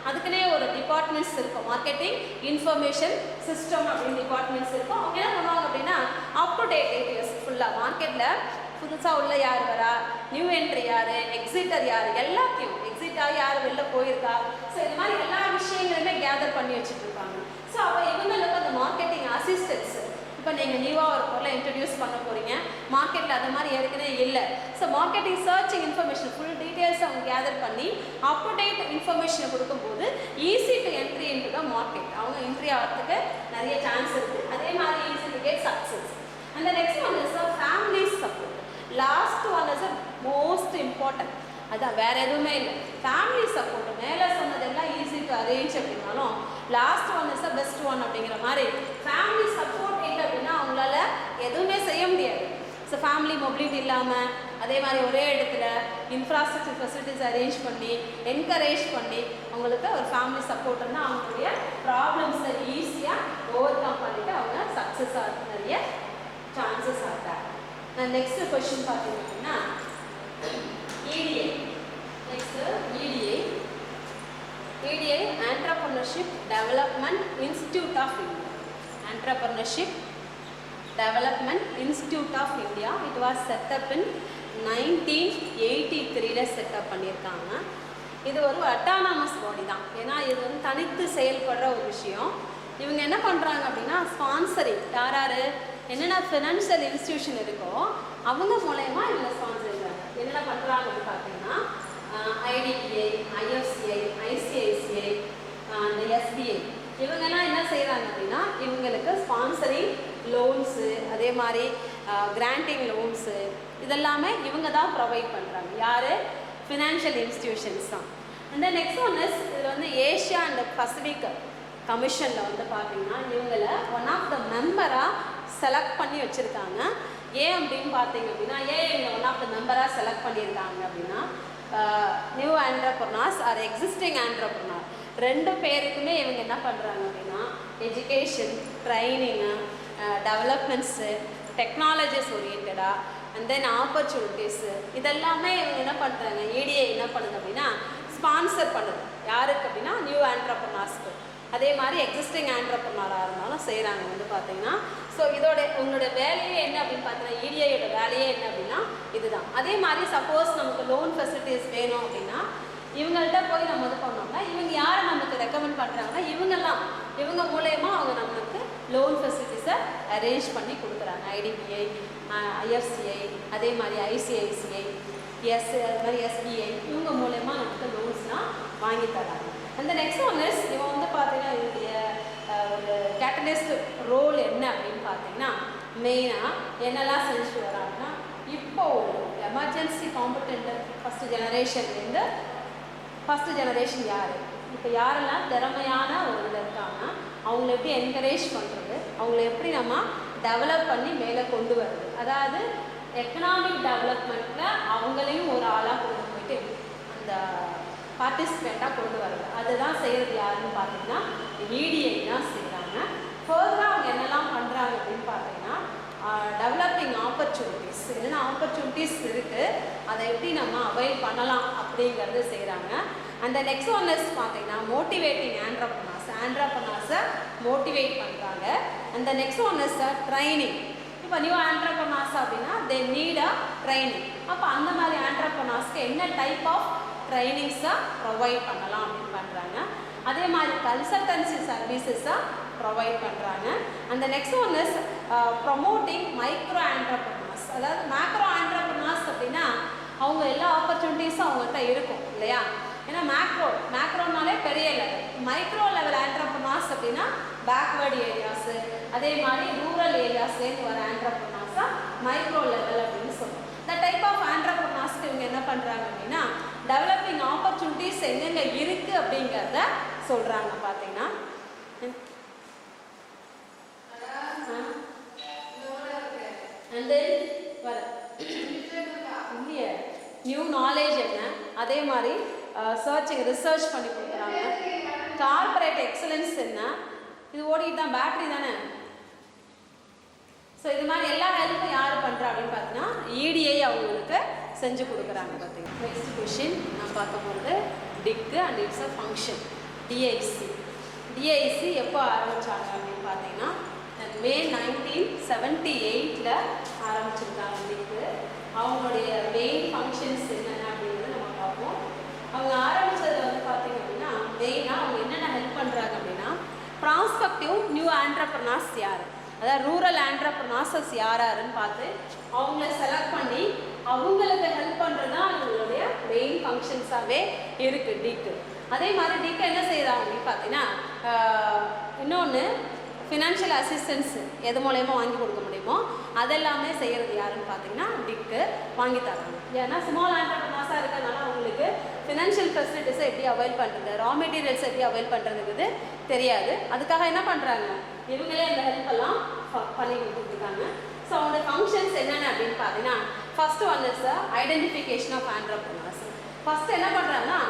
அதுக்குன்னே ஒரு டிபார்ட்மெண்ட்ஸ் இருக்கும். மார்க்கெட்டிங் இன்ஃபர்மேஷன் சிஸ்டம் அப்படின்னு டிபார்ட்மெண்ட்ஸ் இருக்கும். அவங்க என்ன பண்ணுவாங்க அப்படின்னா அப் டு டேட் டேட்டஸ் ஃபுல்லாக மார்க்கெட்டில் புதுசாக உள்ள யார் வரா, நியூ என்ட்ரி யார், எக்ஸிட்டர் யார், எல்லாத்தையும் எக்ஸிட்டாக யார் வெளில போயிருக்கா, ஸோ இது மாதிரி எல்லா விஷயங்களுமே கேதர் பண்ணி வச்சுட்டு இருப்பாங்க. ஸோ அப்போ இவங்களுக்கு அந்த மார்க்கெட்டிங் அசிஸ்டன்ஸ், இப்போ நீங்கள் நியூவாக ஒரு பொருளை இன்ட்ரடியூஸ் பண்ண போகிறீங்க, மார்க்கெட்டில் அது மாதிரி ஏற்கனவே இல்லை. So marketing searching information full details அவங்க கேதர் பண்ணி அப் டு டேட் இன்ஃபர்மேஷனை கொடுக்கும்போது easy to entry into the market, அவங்க என்ட்ரி ஆகிறதுக்கு நிறைய சான்ஸ் இருக்குது. அதே மாதிரி easy to get success. And next one is family support. Last one is most important. அதான் வேறு எதுவுமே இல்லை, ஃபேமிலி சப்போர்ட். மேலே சொன்னதெல்லாம் ஈஸி டு அரேஞ்ச் அப்படின்னாலும் last one is best one அப்படிங்கிற மாதிரி ஃபேமிலி சப்போர்ட் இல்லை அப்படின்னா அவங்களால எதுவுமே செய்ய முடியாது. ஸோ ஃபேமிலி மொபிலிட்டி இல்லாமல் அதே மாதிரி ஒரே இடத்துல இன்ஃப்ராஸ்ட்ரக்சர் ஃபெசிலிட்டிஸ் அரேஞ்ச் பண்ணி என்கரேஜ் பண்ணி அவங்களுக்கு ஒரு ஃபேமிலி சப்போர்ட் இருந்தால் அவங்களுடைய ப்ராப்ளம்ஸை ஈஸியாக ஓவர் கம் பண்ணிவிட்டு அவங்க சக்ஸஸ் ஆக நிறைய சான்சஸ் ஆகிறாங்க. நான் நெக்ஸ்ட் கொஸ்டின் பார்த்தீங்க அப்படின்னா EDA. Next EDA. EDA Entrepreneurship Development Institute of India. Entrepreneurship Development Institute of India. It was set up in 1983 set up பண்ணியிருக்காங்க. இது ஒரு அட்டானமஸ் பாடி தான், ஏன்னா இது வந்து தனித்து செயல்படுற ஒரு விஷயம். இவங்க என்ன பண்ணுறாங்க அப்படின்னா ஸ்பான்சரிங், யார் யார் என்னென்ன ஃபினான்ஷியல் இன்ஸ்டிடியூஷன் இருக்கோ அவங்க மூலயமா இவங்க ஸ்பான்சர் பண்ணுறாங்க. என்னென்ன பண்ணுறாங்க அப்படின்னு பார்த்தீங்கன்னா IDBI, IFCI, ICICI, அந்த SBI இவங்கெல்லாம் என்ன செய்கிறாங்க அப்படின்னா இவங்களுக்கு ஸ்பான்சரிங் லோன்ஸு, அதே மாதிரி கிராண்டிங் லோன்ஸு இதெல்லாமே இவங்க தான் ப்ரொவைட் பண்ணுறாங்க. யார்? ஃபினான்ஷியல் இன்ஸ்டிடியூஷன்ஸ் தான். அண்ட் நெக்ஸ்ட் ஒன் இஸ் இதில் வந்து ஏஷியா அண்ட் பசிபிக் கமிஷனில் வந்து பார்த்தீங்கன்னா இவங்கள ஒன் ஆஃப் த மெம்பராக செலக்ட் பண்ணி வச்சுருக்காங்க. ஏன் அப்படின்னு பார்த்தீங்க அப்படின்னா இவங்க ஒன் ஆஃப் த மெம்பராக செலக்ட் பண்ணியிருக்காங்க அப்படின்னா new entrepreneurs or existing entrepreneur ரெண்டு பேருக்குமே இவங்க என்ன பண்ணுறாங்க அப்படின்னா எஜுகேஷன், ட்ரைனிங்கு, டெவலப்மெண்ட்ஸு, டெக்னாலஜிஸ் ஓரியன்டாக அண்ட் தென் ஆப்பர்ச்சுனிட்டிஸு இதெல்லாமே இவங்க என்ன பண்ணுறாங்க, EDA என்ன பண்ணுது அப்படின்னா ஸ்பான்சர் பண்ணுது. யாருக்கு அப்படின்னா நியூ ஆண்டர்பிரனர்ஸ்க்கு. அதே மாதிரி எக்ஸிஸ்டிங் ஆண்டர்பிரனராக இருந்தாலும் செய்கிறாங்க வந்து பார்த்தீங்கன்னா. ஸோ உங்களோட வேலையே என்ன அப்படின்னு பார்த்தீங்கன்னா EDAயோட வேலையே என்ன அப்படின்னா இதுதான். அதே மாதிரி சப்போஸ் நமக்கு லோன் ஃபெசிலிட்டிஸ் வேணும் அப்படின்னா இவங்கள்ட்ட போய் நம்ம இது பண்ணோம்னா இவங்க யாரை நமக்கு ரெக்கமெண்ட் பண்ணுறாங்கன்னா இவங்க மூலயமா அவங்க நம்மளுக்கு லோன் ஃபெசிலிட்டிஸை அரேஞ்ச் பண்ணி கொடுக்குறாங்க. IDBI, IFCI, அதே மாதிரி ICICI, அது மாதிரி SBI இவங்க மூலயமா நமக்கு லோன்ஸ்லாம் வாங்கி தராங்க. அந்த நெக்ஸ்ட் ஒன் இஸ் இவன் வந்து பார்த்தீங்கன்னா இதனுடைய ஒரு கேட்டலிஸ்ட் ரோல் என்ன அப்படின்னு பார்த்தீங்கன்னா மெயினாக என்னெல்லாம் செஞ்சுட்டு வராங்கன்னா இப்போ ஒரு எமர்ஜென்சி காம்படென்ட் ஃபஸ்ட்டு ஜெனரேஷன்லேருந்து ஃபஸ்ட்டு ஜெனரேஷன் யார், இப்போ யாரெல்லாம் திறமையான ஒரு இதில் இருக்காங்க அவங்கள எப்படி என்கரேஜ் பண்ணுறது, அவங்கள எப்படி நம்ம டெவலப் பண்ணி மேலே கொண்டு வருது, அதாவது எக்கனாமிக் டெவலப்மெண்ட்டில் அவங்களையும் ஒரு ஆளாக கொண்டு போயிட்டு அந்த பார்ட்டிசிபேட்டாக கொண்டு வருது. அதுதான் செய்கிறது யாருன்னு பார்த்தீங்கன்னா EDA தான் செய்கிறாங்க. ஃபர்தராக அவங்க என்னெல்லாம் பண்ணுறாங்க அப்படின்னு பார்த்தீங்கன்னா டெவலப்பிங் ஆப்பர்ச்சுனிட்டிஸ், என்னென்ன ஆப்பர்ச்சுனிட்டிஸ் இருக்குது அதை எப்படி நம்ம அவைல் பண்ணலாம் அப்படிங்கிறது செய்கிறாங்க. அந்த நெக்ஸ்ட் ஒன் இஸ் பார்த்தீங்கன்னா மோட்டிவேட்டிங் ஆண்டர்பிரனர்ஸை மோட்டிவேட் பண்ணுறாங்க. அந்த நெக்ஸ்ட் ஒன் இஸ் ட்ரைனிங். இப்போ நியூ ஆண்டர்பிரனர்ஸ் அப்படின்னா தே நீட் அ ட்ரைனிங். அப்போ அந்த மாதிரி ஆண்டர்பிரனர்ஸ்க்கு என்ன டைப் ஆஃப் ட்ரைனிங்ஸை ப்ரொவைட் பண்ணலாம் அப்படின்னு பண்ணுறாங்க. அதே மாதிரி கன்சல்டன்சி சர்வீசஸை ப்ரொவைட் பண்ணுறாங்க. அந்த next one is promoting micro entrepreneurs. அதாவது மேக்ரோ ஆண்டர்பிரனர்ஸ் அப்படின்னா அவங்க எல்லா ஆப்பர்ச்சுனிட்டிஸும் அவங்கள்ட்ட இருக்கும் இல்லையா, ஏன்னா மேக்ரோனாலே பெரிய லெவல். மைக்ரோ லெவல் ஆண்டர்பிரனர்ஸ் அப்படின்னா பேக்வேர்டு ஏரியாஸு, அதே மாதிரி ரூரல் ஏரியாஸ்லேருந்து வர ஆண்டர்பிரனர்ஸாக மைக்ரோ லெவல் அப்படின்னு சொல்லுவோம். இந்த டைப் ஆஃப் ஆண்டர்பிரனர்ஸ்க்கு இவங்க என்ன பண்ணுறாங்க அப்படின்னா டெவலப்பிங் ஆப்பர்ச்சுனிட்டிஸ் எங்கெங்கே இருக்குது அப்படிங்கிறத சொல்கிறாங்க. பார்த்தீங்கன்னா இல்லையே நியூ நாலேஜ் என்ன, அதே மாதிரி ரிசர்ச் பண்ணி கொடுக்குறாங்க. கார்பரேட் எக்ஸலன்ஸ் என்ன, இது ஓடிட்டு தான் பேட்டரி தானே ஸோ இது மாதிரி எல்லா ஹெல்ப்பும் யார் பண்ணுறா அப்படின்னு பார்த்தீங்கன்னா EDI அவங்களுக்கு செஞ்சு கொடுக்குறாங்க. பார்த்தீங்கன்னா நெக்ஸ்ட் கொஷின் நான் பார்க்க போகிறது டிக்கு and it's a function. DIC எப்போ ஆரம்பித்தாங்க அப்படின்னு பார்த்தீங்கன்னா May 1978 ஆரம்பிச்சிருக்காங்க. டிக்கு அவங்களுடைய மெயின் ஃபங்க்ஷன்ஸ் என்னென்ன அப்படிங்கிறது நம்ம பார்ப்போம். அவங்க ஆரம்பித்தது வந்து பார்த்தீங்க அப்படின்னா மெயினாக அவங்க என்னென்ன ஹெல்ப் பண்ணுறாங்க அப்படின்னா ப்ராஸ்பெக்டிவ் நியூ ஆண்டர்ப்ரனர்ஸ் யார், அதாவது ரூரல் ஆண்டர்ப்ரனர்ஸ் யாருன்னு பார்த்து அவங்கள செலக்ட் பண்ணி அவங்களுக்கு ஹெல்ப் பண்ணுறது தான் அவங்களுடைய மெயின் ஃபங்க்ஷன்ஸாகவே இருக்குது டிக்கு. அதே மாதிரி டிக்கு என்ன செய்கிறாங்க அப்படின்னு பார்த்தீங்கன்னா இன்னொன்று ஃபினான்ஷியல் அசிஸ்டன்ஸ் எது மூலயமா வாங்கி கொடுக்க முடியுமோ அதெல்லாமே செய்கிறது யாருன்னு பார்த்தீங்கன்னா டிக்கு வாங்கி தராங்க. ஏன்னா ஸ்மால் ஆண்டர்ப்ரனர்ஸாக இருக்கிறதுனால அவங்களுக்கு ஃபினான்ஷியல் ஃபெசிலிட்டிஸை எப்படி அவைல் பண்ணுறது, ரா மெட்டீரியல்ஸ் எப்படி அவைல் பண்ணுறதுங்கிறது தெரியாது. அதுக்காக என்ன பண்ணுறாங்க, இவங்களே அந்த ஹெல்ப்பெல்லாம் பண்ணி கொடுத்துருக்காங்க. ஸோ அவங்களோட ஃபங்க்ஷன்ஸ் என்னென்ன அப்படின்னு பார்த்தீங்கன்னா first one is identification of entrepreneurs. First என்ன பண்ணுறாங்கன்னா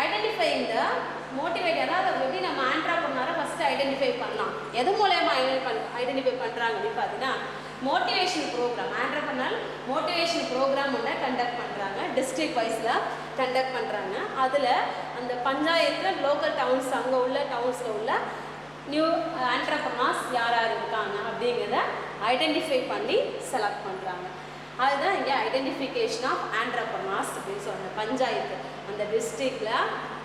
ஐடென்டிஃபைங் த மோட்டிவேட், அதாவது எப்படி நம்ம ஆண்டர்ப்ரனரை ஃபஸ்ட்டு ஐடென்டிஃபை பண்ணலாம், எது மூலயமா ஐடென்டிஃபை பண்ணுறாங்க அப்படின்னு பார்த்தீங்கன்னா motivation programme, entrepreneur motivation programme ஒன்று கண்டக்ட் பண்ணுறாங்க. டிஸ்ட்ரிக்ட் வைஸில் கண்டக்ட் பண்ணுறாங்க. அதில் அந்த பஞ்சாயத்தில் லோக்கல் டவுன்ஸ் அங்கே உள்ள டவுன்ஸில் உள்ள நியூ ஆண்டர்ப்ரனர்ஸ் யார் யார் இருக்காங்க அப்படிங்கிறத ஐடென்டிஃபை பண்ணி செலக்ட் பண்ணுறாங்க. அதுதான் இங்கே ஐடென்டிஃபிகேஷன் ஆஃப் ஆண்டர்ப்ரனர்ஸ் அப்படின்னு சொல்கிறாங்க. பஞ்சாயத்து அந்த டிஸ்ட்ரிக்டில்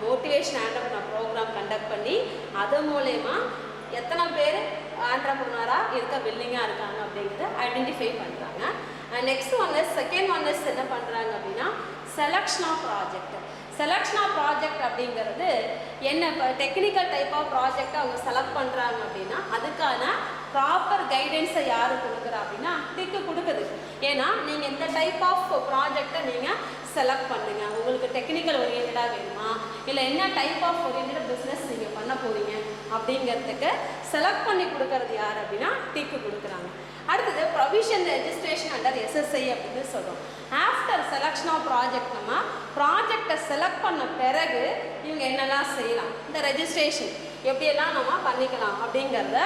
மோட்டிவேஷன் ஆண்டர்ப்ரனர் ப்ரோக்ராம் கண்டக்ட் பண்ணி அது மூலயமா எத்தனை பேர் ஆண்டர்ப்ரனராக இருக்க வில்லிங்காக இருக்காங்க அப்படிங்கிறத ஐடென்டிஃபை பண்ணுறாங்க. Next one is second one is என்ன பண்ணுறாங்க அப்படின்னா selection of project. Selection of project அப்படிங்கிறது என்ன, இப்போ டெக்னிக்கல் டைப் ஆஃப் ப்ராஜெக்டை அவங்க செலக்ட் பண்ணுறாங்க அப்படின்னா அதுக்கான ப்ராப்பர் கைடன்ஸை யார் கொடுக்குறா அப்படின்னா டிக்கு கொடுக்குது. ஏன்னா நீங்கள் இந்த டைப் ஆஃப் ப்ராஜெக்டை நீங்கள் செலக்ட் பண்ணுங்கள், உங்களுக்கு டெக்னிக்கல் ஓரியன்டாக வேணுமா இல்லை என்ன டைப் ஆஃப் ஓரியன்ட் பிஸ்னஸ் நீங்கள் பண்ண போகிறீங்க அப்படிங்கிறதுக்கு செலக்ட் பண்ணி கொடுக்கறது யார் அப்படின்னா டிக்கு கொடுக்குறாங்க. அடுத்தது ப்ரொவிஷன் ரெஜிஸ்ட்ரேஷன் அண்டர் SSI அப்படின்னு சொல்கிறோம். ஆஃப்டர் செலக்ஷன் ஆஃப் ப்ராஜெக்ட் நம்ம ப்ராஜெக்டை செலக்ட் பண்ண பிறகு இவங்க என்னெல்லாம் செய்யலாம், இந்த ரெஜிஸ்ட்ரேஷன் எப்படியெல்லாம் நம்ம பண்ணிக்கலாம் அப்படிங்கிறத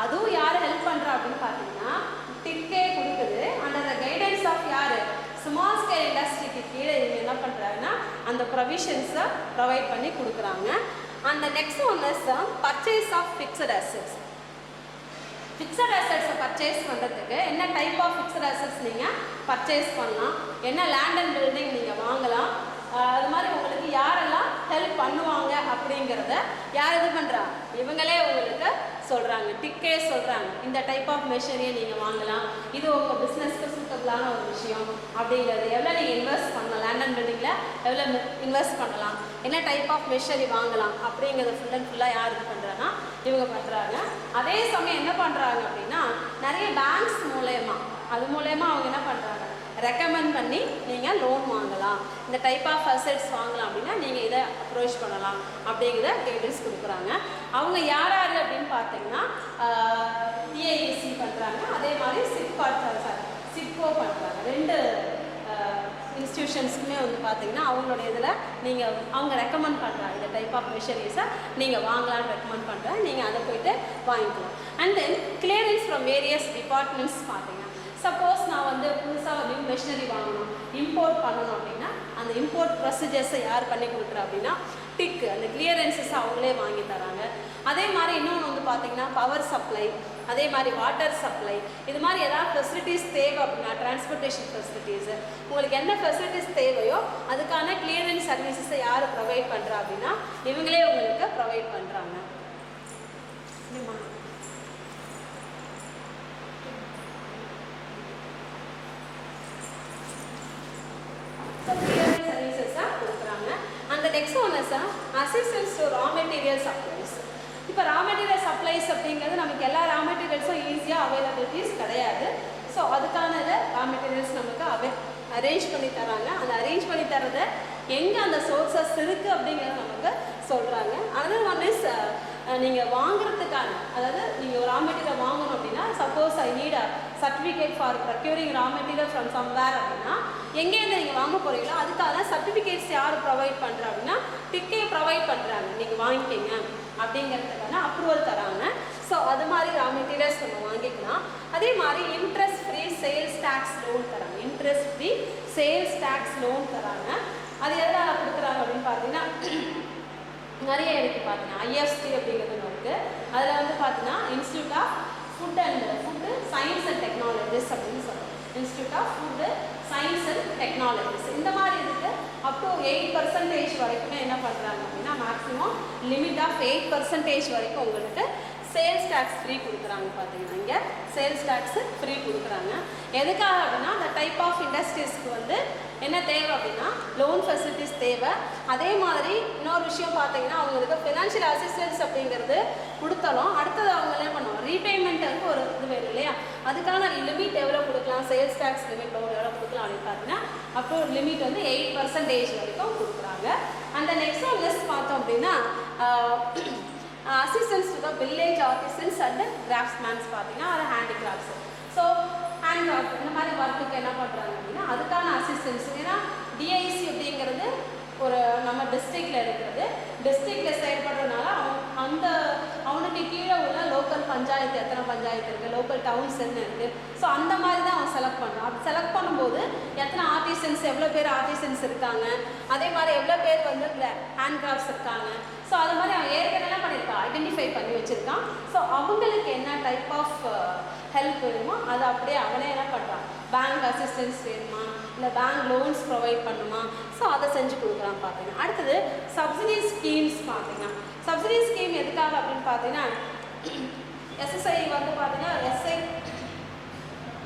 அதுவும் யார் ஹெல்ப் பண்ணுறா அப்படின்னு பார்த்தீங்கன்னா டிக்கே கொடுக்குது. அண்டர் த கைடன்ஸ் ஆஃப் யார், ஸ்மால் ஸ்கேல் இண்டஸ்ட்ரிக்கு கீழே இவங்க என்ன பண்ணுறாங்கன்னா அந்த ப்ரொவிஷன்ஸை ப்ரொவைட் பண்ணி கொடுக்குறாங்க. அந்த next one is purchase of fixed assets. Fixed அசெட்ஸை பர்ச்சேஸ் பண்ணுறதுக்கு என்ன டைப் ஆஃப் ஃபிக்ஸட் அசெட்ஸ் நீங்கள் பர்ச்சேஸ் பண்ணலாம், என்ன லேண்ட் அண்ட் பில்டிங் நீங்கள் வாங்கலாம், அது மாதிரி உங்களுக்கு யாரெல்லாம் ஹெல்ப் பண்ணுவாங்க அப்படிங்கிறத யார் இது பண்ணுறா, இவங்களே உங்களுக்கு சொல்கிறாங்க. டிக்கே சொல்கிறாங்க இந்த டைப் ஆஃப் மெஷினரியை நீங்கள் வாங்கலாம், இது உங்கள் பிஸ்னஸ்க்கு சூட்டபிளான ஒரு விஷயம் அப்படிங்கிறது, எவ்வளோ நீங்கள் இன்வெஸ்ட் பண்ணலாம், லேண்ட் அண்ட் பில்டிங்கில் எவ்வளோ இன்வெஸ்ட் பண்ணலாம், என்ன டைப் ஆஃப் மெஷினரி வாங்கலாம் அப்படிங்கிறத ஃபுல் அண்ட் ஃபுல்லாக யார் இது பண்ணுறாங்கன்னா இவங்க பண்ணுறாங்க. அதே சமயம் என்ன பண்ணுறாங்க அப்படின்னா நிறைய பேங்க்ஸ் மூலயமா அது மூலயமா அவங்க என்ன பண்ணுறாங்க ரெக்கமெண்ட் பண்ணி நீங்கள் லோன் வாங்கலாம், இந்த டைப் ஆஃப் அசெட்ஸ் வாங்கலாம் அப்படின்னா நீங்கள் இதை அப்ரோச் பண்ணலாம் அப்படிங்கிறத கைடன்ஸ் கொடுக்குறாங்க. அவங்க யார் யார் அப்படின்னு பார்த்தீங்கன்னா டிஐசி பண்ணுறாங்க, அதே மாதிரி சிட்கோ பண்ணுறாங்க. ரெண்டு இன்ஸ்டியூஷன்ஸுக்குமே வந்து பார்த்தீங்கன்னா அவங்களோட இதில் நீங்கள் அவங்க ரெக்கமெண்ட் பண்ணுறாங்க இந்த டைப் ஆஃப் மிஷனரிஸை நீங்கள் வாங்கலான்னு ரெக்கமெண்ட் பண்ணுறேன், நீங்கள் அதை போய்ட்டு வாங்கிக்கலாம். And then clearance from various departments பார்த்தீங்கன்னா சப்போஸ் நான் வந்து புதுசாக நியூ மிஷினரி வாங்கணும், இம்போர்ட் பண்ணணும் அப்படின்னா அந்த இம்போர்ட் ப்ரொசீஜர்ஸை யார் பண்ணி கொடுக்குறா அப்படின்னா டிக்கு அந்த கிளியரன்ஸஸ் அவங்களே வாங்கி தராங்க. அதே மாதிரி இன்னொன்று வந்து பார்த்திங்கன்னா பவர் சப்ளை, அதே மாதிரி வாட்டர் சப்ளை, இது மாதிரி ஏதாவது ஃபெசிலிட்டிஸ் தேவை அப்படின்னா டிரான்ஸ்போர்ட்டேஷன் ஃபெசிலிட்டிஸு உங்களுக்கு என்ன ஃபெசிலிட்டிஸ் தேவையோ அதுக்கான கிளியரன்ஸ் சர்வீசஸை யார் ப்ரொவைட் பண்ணுறா அப்படின்னா இவங்களே உங்களுக்கு ப்ரொவைட் பண்ணுறாங்க. சர்வீசஸாக கொடுக்குறாங்க. அந்த next one is assistance to raw material supplies. இப்போ ரா மெட்டீரியல் சப்ளைஸ் அப்படிங்கிறது நமக்கு எல்லா ரா மெட்டீரியல்ஸும் ஈஸியாக அவைலபிலிட்டிஸ் கிடையாது. ஸோ அதுக்கான ரா மெட்டீரியல்ஸ் நமக்கு அரேஞ்ச் பண்ணி தராங்க. அந்த அரேஞ்ச் பண்ணி தரதை எங்கே அந்த சோர்ஸஸ் இருக்குது அப்படிங்கிறத நமக்கு சொல்கிறாங்க. அதர் ஒன் இஸ் நீங்கள் வாங்குறதுக்கான, அதாவது நீங்கள் ஒரு ரா மெட்டீரியல் வாங்கணும் அப்படின்னா suppose I need a certificate for procuring raw material from somewhere அப்படின்னா எங்கேருந்து நீங்கள் வாங்க போகிறீங்களோ அதுக்கான சர்டிஃபிகேட்ஸ் யார் ப்ரொவைட் பண்ணுறா அப்படின்னா டிக்கே ப்ரொவைட் பண்ணுறாங்க, நீங்கள் வாங்கிக்கிங்க அப்படிங்கிறதுக்கான அப்ரூவல் தராங்க. ஸோ அது மாதிரி ரா மெட்டீரியல்ஸ் நம்ம வாங்கிக்கலாம். அதே மாதிரி interest free sales tax loan தராங்க. Interest free sales tax loan தராங்க. அது எதனால் கொடுக்குறாங்க அப்படின்னு பார்த்தீங்கன்னா நிறைய இருக்குது. பார்த்தீங்கன்னா ஐஎஃப்சி அப்படிங்கிறது இருக்குது. அதில் வந்து பார்த்தீங்கன்னா institute of food science and technologies அப்படின்னு சொல்கிறோம். Institute of food science and technologies இந்த மாதிரி இருக்குது. அப் டு 8% வரைக்குமே என்ன பண்ணுறாங்க அப்படின்னா மேக்ஸிமம் லிமிட் ஆஃப் 8% வரைக்கும் உங்களுக்கு சேல்ஸ் டேக்ஸ் ஃப்ரீ கொடுக்குறாங்க. பார்த்தீங்கன்னா இங்கே சேல்ஸ் டேக்ஸு ஃப்ரீ கொடுக்குறாங்க. எதுக்காக அப்படின்னா அந்த டைப் ஆஃப் இண்டஸ்ட்ரீஸ்க்கு வந்து என்ன தேவை அப்படின்னா லோன் ஃபெசிலிட்டிஸ் தேவை. அதே மாதிரி இன்னொரு விஷயம் பார்த்தீங்கன்னா அவங்களுக்கு ஃபினான்ஷியல் அசிஸ்டன்ஸ் அப்படிங்கிறது கொடுத்தாலும் அடுத்தது அவங்க என்ன பண்ணுவாங்க ரீபேமெண்ட்டுக்கு ஒரு இது வேணும் இல்லையா, அதுக்கான லிமிட் எவ்வளோ கொடுக்கலாம், சேல்ஸ் டேக்ஸ் லிமிட் லோன் எவ்வளோ கொடுக்கலாம் அப்படின்னு பார்த்தீங்கன்னா அப்போ லிமிட் வந்து 8% வரைக்கும் கொடுக்குறாங்க. அந்த நெக்ஸ்ட் ஒரு லிஸ்ட் பார்த்தோம் அப்படின்னா assistance to the village artisans and craftsmans பார்த்தீங்கன்னா ஒரு ஹேண்டிகிராஃப்ட்ஸ். ஸோ ஹேண்ட்கிராஃப்ட் இந்த மாதிரி ஒர்க்குக்கு என்ன பண்ணுறாங்க அப்படின்னா அதுக்கான அசிஸ்டன்ஸ். ஏன்னா டிஐசி அப்படிங்கிறது ஒரு நம்ம டிஸ்ட்ரிக்டில் இருக்கிறது, டிஸ்ட்ரிக்டில் செயல்படுறதுனால அவனுக்கு கீழே உள்ள லோக்கல் பஞ்சாயத்து எத்தனை பஞ்சாயத்து இருக்குது, லோக்கல் டவுன்ஸ் என்ன இருக்குது, ஸோ அந்த மாதிரி தான் அவன் செலக்ட் பண்ணுறான். அப்படி செலக்ட் பண்ணும்போது எத்தனை ஆர்டிசன்ஸ் எவ்வளோ பேர் ஆர்டிசன்ஸ் இருக்காங்க, அதே மாதிரி எவ்வளோ பேர் வந்து ஹேண்ட்கிராஃப்ட்ஸ் இருக்காங்க, ஸோ அது மாதிரி அவன் ஏற்கனவே பண்ணியிருக்கான் ஐடென்டிஃபை பண்ணி வச்சுருக்கான். ஸோ அவங்களுக்கு என்ன டைப் ஆஃப் ஹெல்ப் வேணுமோ அதை அப்படியே அவனே என்ன பண்ணுறான், பேங்க் அசிஸ்டன்ஸ் வேணுமா இல்லை பேங்க் லோன்ஸ் ப்ரொவைட் பண்ணுமா, ஸோ அதை செஞ்சு கொடுக்குறான். பார்த்தீங்கன்னா அடுத்தது சப்சிடி ஸ்கீம்ஸ். பார்த்தீங்கன்னா சப்சிடி ஸ்கீம் எதுக்காக அப்படின்னு பார்த்தீங்கன்னா எஸ்எஸ்ஐ வந்து பார்த்தீங்கன்னா SI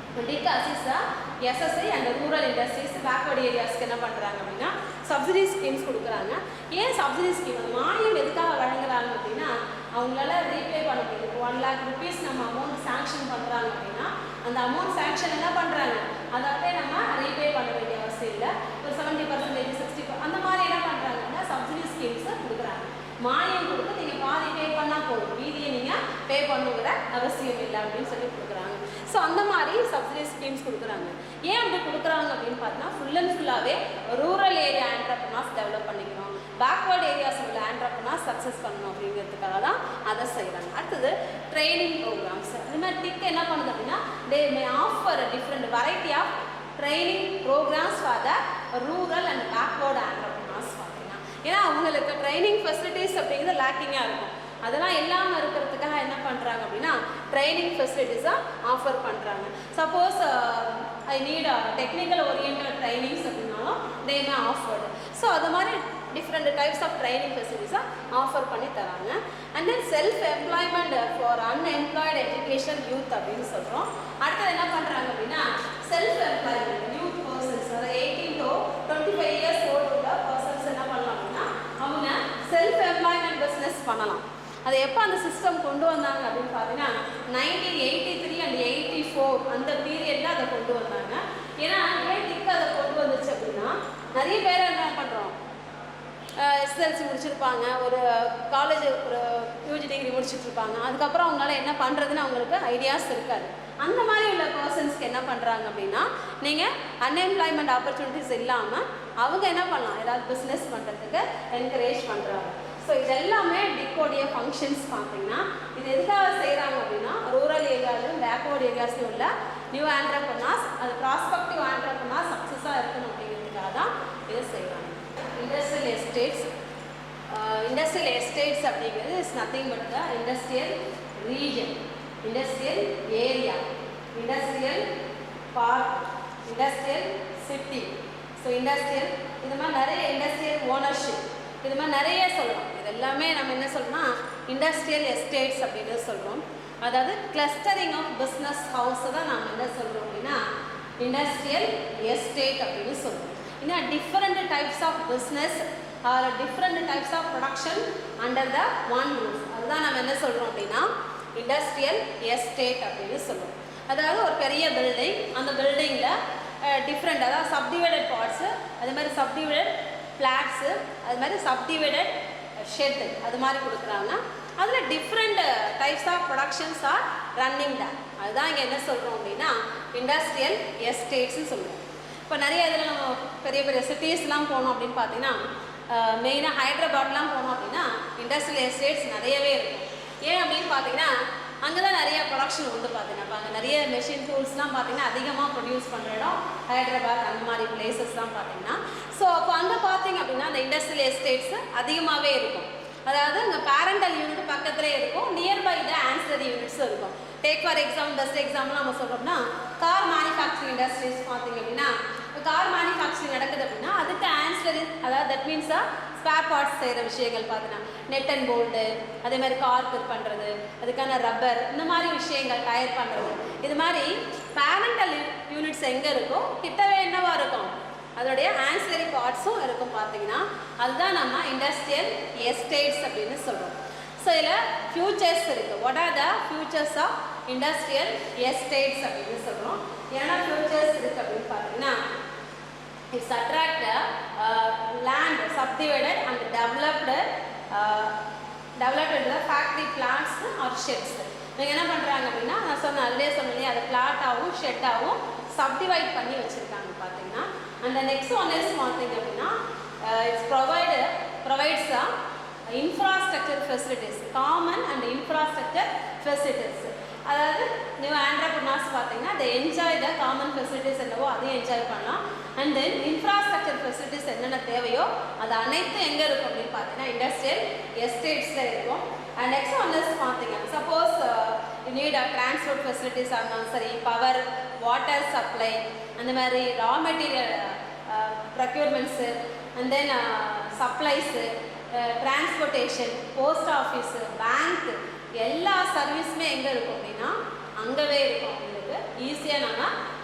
SSI and rural industries backward ஏரியாஸ்க்கு என்ன பண்ணுறாங்க அப்படின்னா சப்சிடி ஸ்கீம்ஸ் கொடுக்குறாங்க. ஏன் சப்சிடி ஸ்கீம் அந்த மானியம் எதுக்காக வழங்குறாங்க அப்படின்னா அவங்களால ரீபே பண்ண முடியுது. 1 lakh rupees நம்ம அமௌண்ட் சாங்ஷன் பண்ணுறாங்க அப்படின்னா அந்த அமௌண்ட் சாங்ஷன் என்ன பண்ணுறாங்க அதை அப்படியே நம்ம ரீபே பண்ண வேண்டிய அவசியம் இல்லை. ஒரு 70% 60% அந்த மாதிரி என்ன பண்ணுறாங்கன்னா சப்சிடி ஸ்கீம்ஸை கொடுக்குறாங்க. மானியம் கொடுத்து நீங்கள் பாதி பே பண்ணால் போதும், மீதியை நீங்கள் பே பண்ணுங்கிற அவசியம் இல்லை அப்படின்னு சொல்லி கொடுக்குறாங்க. ஸோ அந்த மாதிரி சப்சிடி ஸ்கீம்ஸ் கொடுக்குறாங்க. ஏன் அப்படி கொடுக்குறாங்க அப்படின்னு பார்த்தீங்கன்னா ஃபுல் அண்ட் ஃபுல்லாகவே ரூரல் ஏரியா ஆண்டர்ப்ரனர்ஸ் டெவலப் பண்ணிக்கணும், பேக்வர்டு ஏரியாஸ் உள்ள ஆண்டர்ப்ரனர்ஸ் சக்ஸஸ் பண்ணணும் அப்படிங்கிறதுக்காக தான் அதை செய்கிறாங்க. அடுத்தது ட்ரைனிங் ப்ரோக்ராம்ஸ். அது மாதிரி டிக் என்ன பண்ணுது அப்படின்னா they may offer different variety of training programmes for the rural and backward entrepreneurs. பார்த்தீங்கன்னா ஏன்னா அவங்களுக்கு ட்ரைனிங் ஃபெசிலிட்டிஸ் அப்படிங்கிறது லேக்கிங்காக இருக்கும். அதெல்லாம் இல்லாமல் இருக்கிறதுக்காக என்ன பண்ணுறாங்க அப்படின்னா ட்ரைனிங் ஃபெசிலிட்டிஸாக ஆஃபர் பண்ணுறாங்க. Suppose I need technical oriented trainings அப்படின்னாலும் தே மே ஆஃபர்டு. ஸோ அது மாதிரி டிஃப்ரெண்ட் டைப்ஸ் ஆஃப் ட்ரைனிங் ஃபெசிலிட்டிஸாக ஆஃபர் பண்ணி தராங்க. And then self employment for unemployed education youth அப்படின்னு சொல்கிறோம். அடுத்தது என்ன பண்ணுறாங்க அப்படின்னா செல்ஃப் எம்ப்ளாய்மெண்ட் யூத் பர்சன்ஸ், அதாவது 18 to 25 years ஓல்டு உள்ள பர்சன்ஸ் என்ன பண்ணலாம் அப்படின்னா அவங்க செல்ஃப் எம்ப்ளாய்மெண்ட் பிஸ்னஸ் பண்ணலாம். அதை எப்போ அந்த சிஸ்டம் கொண்டு வந்தாங்க அப்படின்னு பார்த்தீங்கன்னா 1983 and 84 அந்த பீரியடில் அதை கொண்டு வந்தாங்க. ஏன்னா ஏன் டிக் அதை கொண்டு வந்துச்சு அப்படின்னா நிறைய பேர் என்ன பண்ணுறோம் எஸ்எல்சி முடிச்சிருப்பாங்க, ஒரு காலேஜ் ஒரு யூஜி டிகிரி முடிச்சுட்ருப்பாங்க, அதுக்கப்புறம் அவங்களால என்ன பண்ணுறதுன்னு அவங்களுக்கு ஐடியாஸ் இருக்காது. அந்த மாதிரி உள்ள பர்சன்ஸ்க்கு என்ன பண்ணுறாங்க அப்படின்னா நீங்கள் அன்எம்ப்ளாய்மெண்ட் ஆப்பர்ச்சுனிட்டிஸ் இல்லாமல் அவங்க என்ன பண்ணலாம் ஏதாவது பிஸ்னஸ் பண்ணுறதுக்கு என்கரேஜ் பண்ணுறாங்க. ஸோ இது எல்லாமே டிக்கோடைய ஃபங்க்ஷன்ஸ். பார்த்தீங்கன்னா இது எதுக்காக செய்கிறாங்க அப்படின்னா ரூரல் ஏரியாவிலும் பேக்வர்டு ஏரியாஸ்லையும் உள்ள நியூ ஆண்டர்ப்ரனர்ஸ் அது ப்ராஸ்பெக்டிவ் ஆண்டர்ப்ரனர்ஸ் சக்ஸஸாக இருக்கணும் அப்படிங்கிறதுக்காக தான் இதை செய்கிறாங்க. இண்டஸ்ட்ரியல் எஸ்டேட்ஸ் அப்படிங்கிறது is nothing but the industrial region, industrial area, industrial park, industrial city, so industrial இது மாதிரி நிறைய இண்டஸ்ட்ரியல் ஓனர்ஷிப் இது மாதிரி நிறைய சொல்கிறோம். இது எல்லாமே நம்ம என்ன சொல்கிறோம்னா இண்டஸ்ட்ரியல் எஸ்டேட்ஸ் அப்படின்னு சொல்கிறோம். அதாவது கிளஸ்டரிங் ஆஃப் பிஸ்னஸ் ஹவுஸை தான் நம்ம என்ன சொல்கிறோம் அப்படின்னா இண்டஸ்ட்ரியல் எஸ்டேட் அப்படின்னு சொல்கிறோம். இன்னும் different types of business or different types of production under the one roof அதுதான் நம்ம என்ன சொல்கிறோம் அப்படின்னா இண்டஸ்ட்ரியல் எஸ்டேட் அப்படின்னு சொல்லுவோம். அதாவது ஒரு பெரிய பில்டிங், அந்த பில்டிங்கில் டிஃப்ரெண்ட் அதாவது சப்டிவைடட் பார்ட்ஸு, அது மாதிரி சப்டிவைடட் ஃப்ளாட்ஸு, அது மாதிரி சப்டிவைடட் ஷெட்டு அது மாதிரி கொடுக்குறாங்க. அதில் different types of productions are running the அதுதான் இங்கே என்ன சொல்கிறோம் அப்படின்னா இண்டஸ்ட்ரியல் எஸ்டேட்ஸ்ன்னு சொல்லுவோம். இப்போ நிறைய இதில் நம்ம பெரிய பெரிய சிட்டிஸ்லாம் போனோம் அப்படின்னு பார்த்தீங்கன்னா மெயினாக ஹைதராபாத்லாம் போனோம் அப்படின்னா இண்டஸ்ட்ரியல் எஸ்டேட்ஸ் நிறையவே இருக்கும். ஏன் அப்படின்னு பார்த்தீங்கன்னா அங்கே தான் நிறைய ப்ரொடக்ஷன் ப்ரொடக்ஷன் வந்து பார்த்தீங்கன்னா அங்கே நிறைய மெஷின் டூல்ஸ்லாம் பார்த்தீங்கன்னா அதிகமாக ப்ரொடியூஸ் பண்ணுற இடம் ஹைதராபாத் அந்த மாதிரி பிளேசஸ்லாம் பார்த்தீங்கன்னா. ஸோ அப்போ அங்கே பார்த்தீங்க அப்படின்னா அந்த இண்டஸ்ட்ரியல் எஸ்டேட்ஸ் அதிகமாகவே இருக்கும். அதாவது அங்கே பேரண்டல் யூனிட் பக்கத்துலேயே இருக்கும், நியர்பை த ஆன்சரி யூனிட்ஸும் இருக்கும். Take for example, best example நம்ம சொல்கிறோம்னா கார் மேனுஃபேக்சரிங் இண்டஸ்ட்ரீஸ் பார்த்தீங்க அப்படின்னா, கார் மேனுஃபேக்சரிங் நடக்குது அப்படின்னா அதுக்கு ஆன்சரி, அதாவது தட் மீன்ஸ் ஸ்பேர் பார்ட்ஸ் செய்கிற விஷயங்கள் பார்த்தீங்கன்னா நெட் அண்ட் போல்டு, அதே மாதிரி கார்க்கு பண்ணுறது, அதுக்கான ரப்பர், இந்த மாதிரி விஷயங்கள் டயர் பண்ணுறது, இது மாதிரி பேரண்டல் யூனிட்ஸ் எங்கே இருக்கோ கிட்டவே என்னவா இருக்கும், அதோடைய ஆன்சரி பார்ட்ஸும் இருக்கும் பார்த்தீங்கன்னா. அதுதான் நம்ம இண்டஸ்ட்ரியல் எஸ்டேட்ஸ் அப்படின்னு சொல்கிறோம். ஸோ இதில் ஃபியூச்சர்ஸ் இருக்குது. What are the futures of industrial estates அப்படின்னு சொல்கிறோம். ஏன்னா ஃபியூச்சர்ஸ் இருக்குது அப்படின்னு பார்த்தீங்கன்னா, it's attract land subdivided and developed factory plants or sheds. இவங்க என்ன பண்ணுறாங்க அப்படின்னா, நான் சொன்னேன் அதிலே சொன்னேன், அதை பிளாட்டாகவும் ஷெட்டாகவும் சப்டிவைட் பண்ணி வச்சுருக்காங்க பார்த்தீங்கன்னா. அண்ட் நெக்ஸ்ட் ஒன் இஸ் பார்த்தீங்க அப்படின்னா, it's provides infrastructure facilities, common and infrastructure facilities. அதாவது நியூ ஆண்டர்பிரினர்ஸ் பார்த்தீங்கன்னா they enjoy the common facilities என்னவோ அதையும் என்ஜாய் பண்ணலாம். அண்ட் தென் இன்ஃப்ராஸ்ட்ரக்சர் ஃபெசிலிட்டிஸ் என்னென்ன தேவையோ அது அனைத்தும் எங்கே இருக்கும் அப்படின்னு பார்த்தீங்கன்னா இண்டஸ்ட்ரியல் எஸ்டேட்ஸில் இருக்கும். அண்ட் நெக்ஸ்ட் ஒன் இஸ் பார்த்தீங்க, சப்போஸ் நீட் டிரான்ஸ்போர்ட் ஃபெசிலிட்டிஸாக இருந்தாலும் சரி, பவர், வாட்டர் சப்ளை, அந்த மாதிரி raw material procurements, and then supplies, transportation, post office, bank, எல்லா சர்வீஸுமே எங்கே இருக்கும் அப்படின்னா அங்கவே இருக்கும். உங்களுக்கு ஈஸியாக நம்ம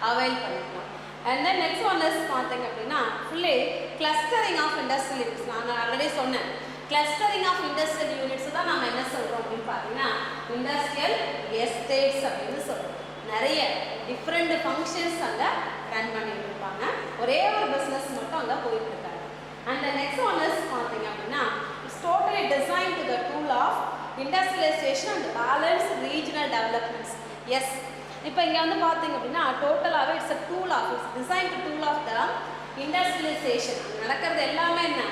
அவைல் பண்ணிக்கலாம். And then next one is பார்த்தீங்க அப்படின்னா fully clustering of industrial units. நான் ஆல்ரெடி சொன்னேன், கிளஸ்டரிங் ஆஃப் இண்டஸ்ட்ரியல் யூனிட்ஸ் தான் நம்ம என்ன சொல்கிறோம் அப்படின்னு பார்த்தீங்கன்னா இண்டஸ்ட்ரியல் எஸ்டேட்ஸ் அப்படின்னு சொல்கிறோம். நிறைய டிஃப்ரெண்ட் ஃபங்க்ஷன்ஸ் அங்கே ரன் பண்ணிட்டு இருப்பாங்க, ஒரே ஒரு பிஸ்னஸ் மட்டும் அங்கே போயிட்டு இருக்காங்க. அண்ட் நெக்ஸ்ட் ஒன் இஸ் பார்த்தீங்க அப்படின்னா it's totally design to the tool of industrialisation and balance regional developments. Yes, இப்போ இங்கே வந்து பார்த்தீங்க அப்படின்னா டோட்டலாகவே it's a tool of, it's design to tool of the industrialisation. நடக்கிறது எல்லாமே என்ன,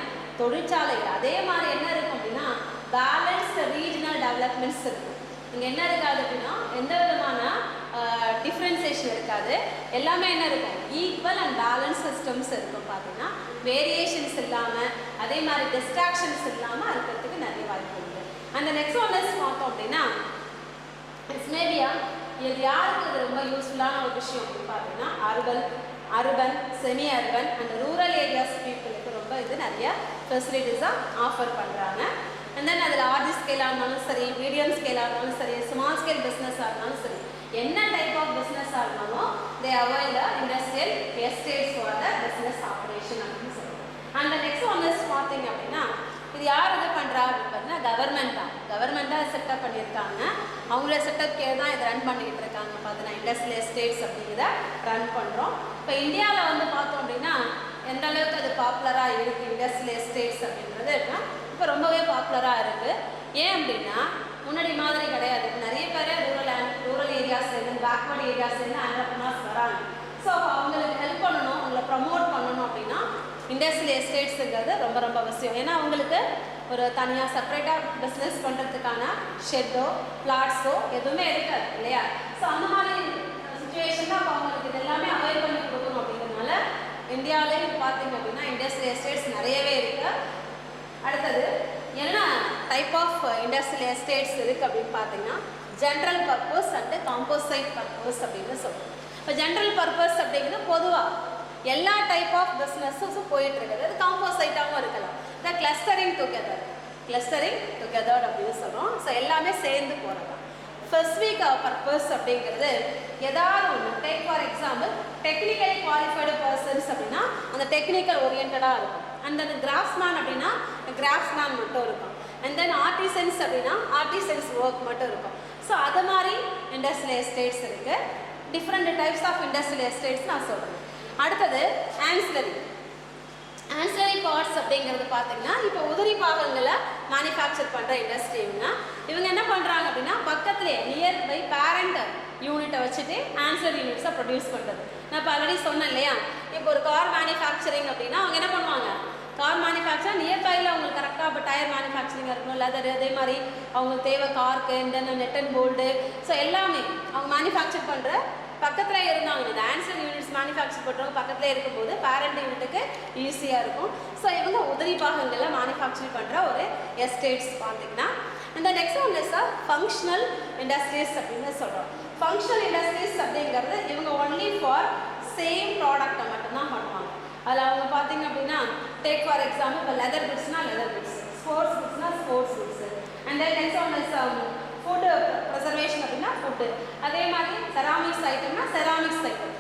தொழிற்சாலை. அதே மாதிரி என்ன இருக்கும் அப்படின்னா பேலன்ஸ்ட் ரீஜனல் டெவலப்மெண்ட்ஸ் இருக்கும். இங்கே என்ன இருக்காது அப்படின்னா எந்த விதமான டிஃப்ரென்சியேஷன் இருக்காது, எல்லாமே என்ன இருக்கும் ஈக்குவல் அண்ட் பேலன்ஸ் சிஸ்டம்ஸ் இருக்கும். பார்த்தீங்கன்னா வேரியேஷன்ஸ் இல்லாமல், அதே மாதிரி டிஸ்ட்ராக்ஷன்ஸ் இல்லாமல் இருக்கிறதுக்கு நிறைய வாய்ப்பு இருக்குது. அந்த நெக்ஸ்ட் ஒன் இஸ் பார்த்தோம் அப்படின்னா இட்ஸ் மேபியா, இது யாருக்கு இது ரொம்ப யூஸ்ஃபுல்லான ஒரு விஷயம் அப்படின்னு பார்த்தீங்கன்னா urban, semi urban and rural areas பீப்புளுக்கு ரொம்ப இது நிறைய ஃபெசிலிட்டிஸாக ஆஃபர் பண்ணுறாங்க. அண்ட் தென் அதில் லார்ஜ் ஸ்கேலாக இருந்தாலும் சரி, மீடியம் ஸ்கேலாக இருந்தாலும் சரி, ஸ்மால் ஸ்கேல் பிஸ்னஸாக இருந்தாலும் சரி, என்ன டைப் ஆஃப் பிஸ்னஸாக இருந்தாலும் they avail the industrial estates for the business operation அப்படின்னு சொல்லுவோம். அண்ட் நெக்ஸ்ட் ஒன் இஸ் பார்த்தீங்க அப்படின்னா இது யார் இது பண்ணுறா அப்படின்னு பார்த்தீங்கன்னா கவர்மெண்ட் தான் செட்டப் பண்ணியிருக்காங்க. அவங்களோட செட்டப் கேர் தான் இதை ரன் பண்ணிக்கிட்டு இருக்காங்க. பார்த்தீங்கன்னா இண்டஸ்ட்ரியல் எஸ்டேட்ஸ் அப்படிங்கிறத ரன் பண்ணுறோம். இப்போ இந்தியாவில் வந்து பார்த்தோம் அப்படின்னா எந்த அளவுக்கு அது பாப்புலராக இருக்குது இண்டஸ்ட்ரியல் எஸ்டேட்ஸ் அப்படின்றது இப்போ ரொம்பவே பாப்புலராக இருக்குது. ஏன் அப்படின்னா முன்னாடி மாதிரி கிடையாது. நிறைய பேர் ரூரல் ஏரியாஸ்லேருந்து, பேக்வர்ட் ஏரியாஸ்லேருந்து ஆண்டர்பிரினர்ஸ் வராங்க. ஸோ அவங்களுக்கு ஹெல்ப் பண்ணணும், அவங்கள ப்ரமோட் பண்ணணும் அப்படின்னா இண்டஸ்ட்ரியல் எஸ்டேட்ஸுங்கிறது ரொம்ப ரொம்ப அவசியம். ஏன்னா அவங்களுக்கு ஒரு தனியாக செப்பரேட்டாக பிஸ்னஸ் பண்ணுறதுக்கான ஷெட்டோ பிளாட்ஸோ எதுவுமே இருக்காது இல்லையா. ஸோ அந்த மாதிரி சுச்சுவேஷனில் அப்போ அவங்களுக்கு இது எல்லாமே அவைல் பண்ணி கொடுக்கணும். அப்படிங்கிறதுனால இந்தியாவிலே பார்த்தீங்க அப்படின்னா இண்டஸ்ட்ரியல் எஸ்டேட்ஸ் நிறையவே இருக்குது. அடுத்தது என்ன டைப் ஆஃப் இண்டஸ்ட்ரியல் எஸ்டேட்ஸ் இருக்குது அப்படின்னு பார்த்தீங்கன்னா general purpose and composite purpose அப்படின்னு சொல்லுவோம். இப்போ ஜென்ரல் பர்பஸ் அப்படிங்கிறது பொதுவாக எல்லா டைப் ஆஃப் பிஸ்னஸும் போயிட்டு இருக்குது. அது காம்போசைட்டாகவும் இருக்கலாம். இந்த கிளஸ்டரிங் டுகெதர் அப்படின்னு சொல்கிறோம். ஸோ எல்லாமே சேர்ந்து போகிறது. ஸ்பெசிஃபிக் பர்பஸ் அப்படிங்கிறது ஏதாவது ஒன்று, take for example technically qualified persons அப்படின்னா அந்த டெக்னிக்கல் ஓரியன்டாக இருக்கும். அண்ட் அந்த கிராஃப்ட்ஸ்மேன் அப்படின்னா கிராஃப்ட்ஸ்மேன் மட்டும் இருக்கும். அண்ட் தென் ஆர்டிசன்ஸ் அப்படின்னா ஆர்டிசன்ஸ் ஒர்க் மட்டும் இருக்கும். ஸோ அது மாதிரி இண்டஸ்ட்ரியல் எஸ்டேட்ஸ் இருக்குது. Different types of industrial estates நான் சொல்கிறேன். அடுத்தது ஆன்சிலரி பார்ட்ஸ் அப்படிங்கிறது பார்த்தீங்கன்னா இப்போ உதிரி பாகங்களை மேனுஃபேக்சர் பண்ணுற இண்டஸ்ட்ரிங்க இவங்க என்ன பண்ணுறாங்க அப்படின்னா பக்கத்துலேயே நியர்பை பேரண்ட் யூனிட்டை வச்சுட்டு ஆன்சிலரி யூனிட்ஸை ப்ரொடியூஸ் பண்ணுறது. நான் இப்போ ஆல்ரெடி சொன்னேன் இல்லையா, இப்போ ஒரு கார் மேனுஃபேக்சரிங் அப்படின்னா அவங்க என்ன பண்ணுவாங்க, கார் மேனுஃபேக்சர் நியர்பையில் அவங்களுக்கு கரெக்டாக இப்போ டயர் மேனுஃபேக்சரிங் இருக்கணும், லெதர், அதே மாதிரி அவங்களுக்கு தேவை காருக்கு இந்த நெட் அண்ட் போல்டு. ஸோ எல்லாமே அவங்க மேனுஃபேக்சர் பண்ணுற பக்கத்தில் இருந்தாங்க. இந்த ஆன்சர் யூனிட்ஸ் மேனுஃபேக்சர் பண்ணுறவங்க பக்கத்தில் இருக்கும்போது பேரண்ட் யூனிட்டுக்கு ஈஸியாக இருக்கும். ஸோ இவங்க உதிரி பாகங்களில் மேனுஃபேக்சர் பண்ணுற ஒரு எஸ்டேட்ஸ் பார்த்தீங்கன்னா. இந்த next one is functional industries அப்படின்னு சொல்கிறோம். ஃபங்க்ஷனல் இண்டஸ்ட்ரீஸ் அப்படிங்கிறது இவங்க ஒன்லி ஃபார் சேம் ப்ராடக்டை மட்டும்தான் பண்ணுவாங்க. அதில் அவங்க பார்த்தீங்க அப்படின்னா டேக் ஃபார் எக்ஸாம்பிள் இப்போ லெதர் குட்ஸ்னால் லெதர் குட்ஸ், ஸ்போர்ட்ஸ் குட்ஸ்னால் sports goods, and then next one is food preservation அப்படின்னா ஃபுட்டு, அதே மாதிரி செராமிக்ஸ் ஐட்டம்னா செராமிக்ஸ் ஐட்டம்.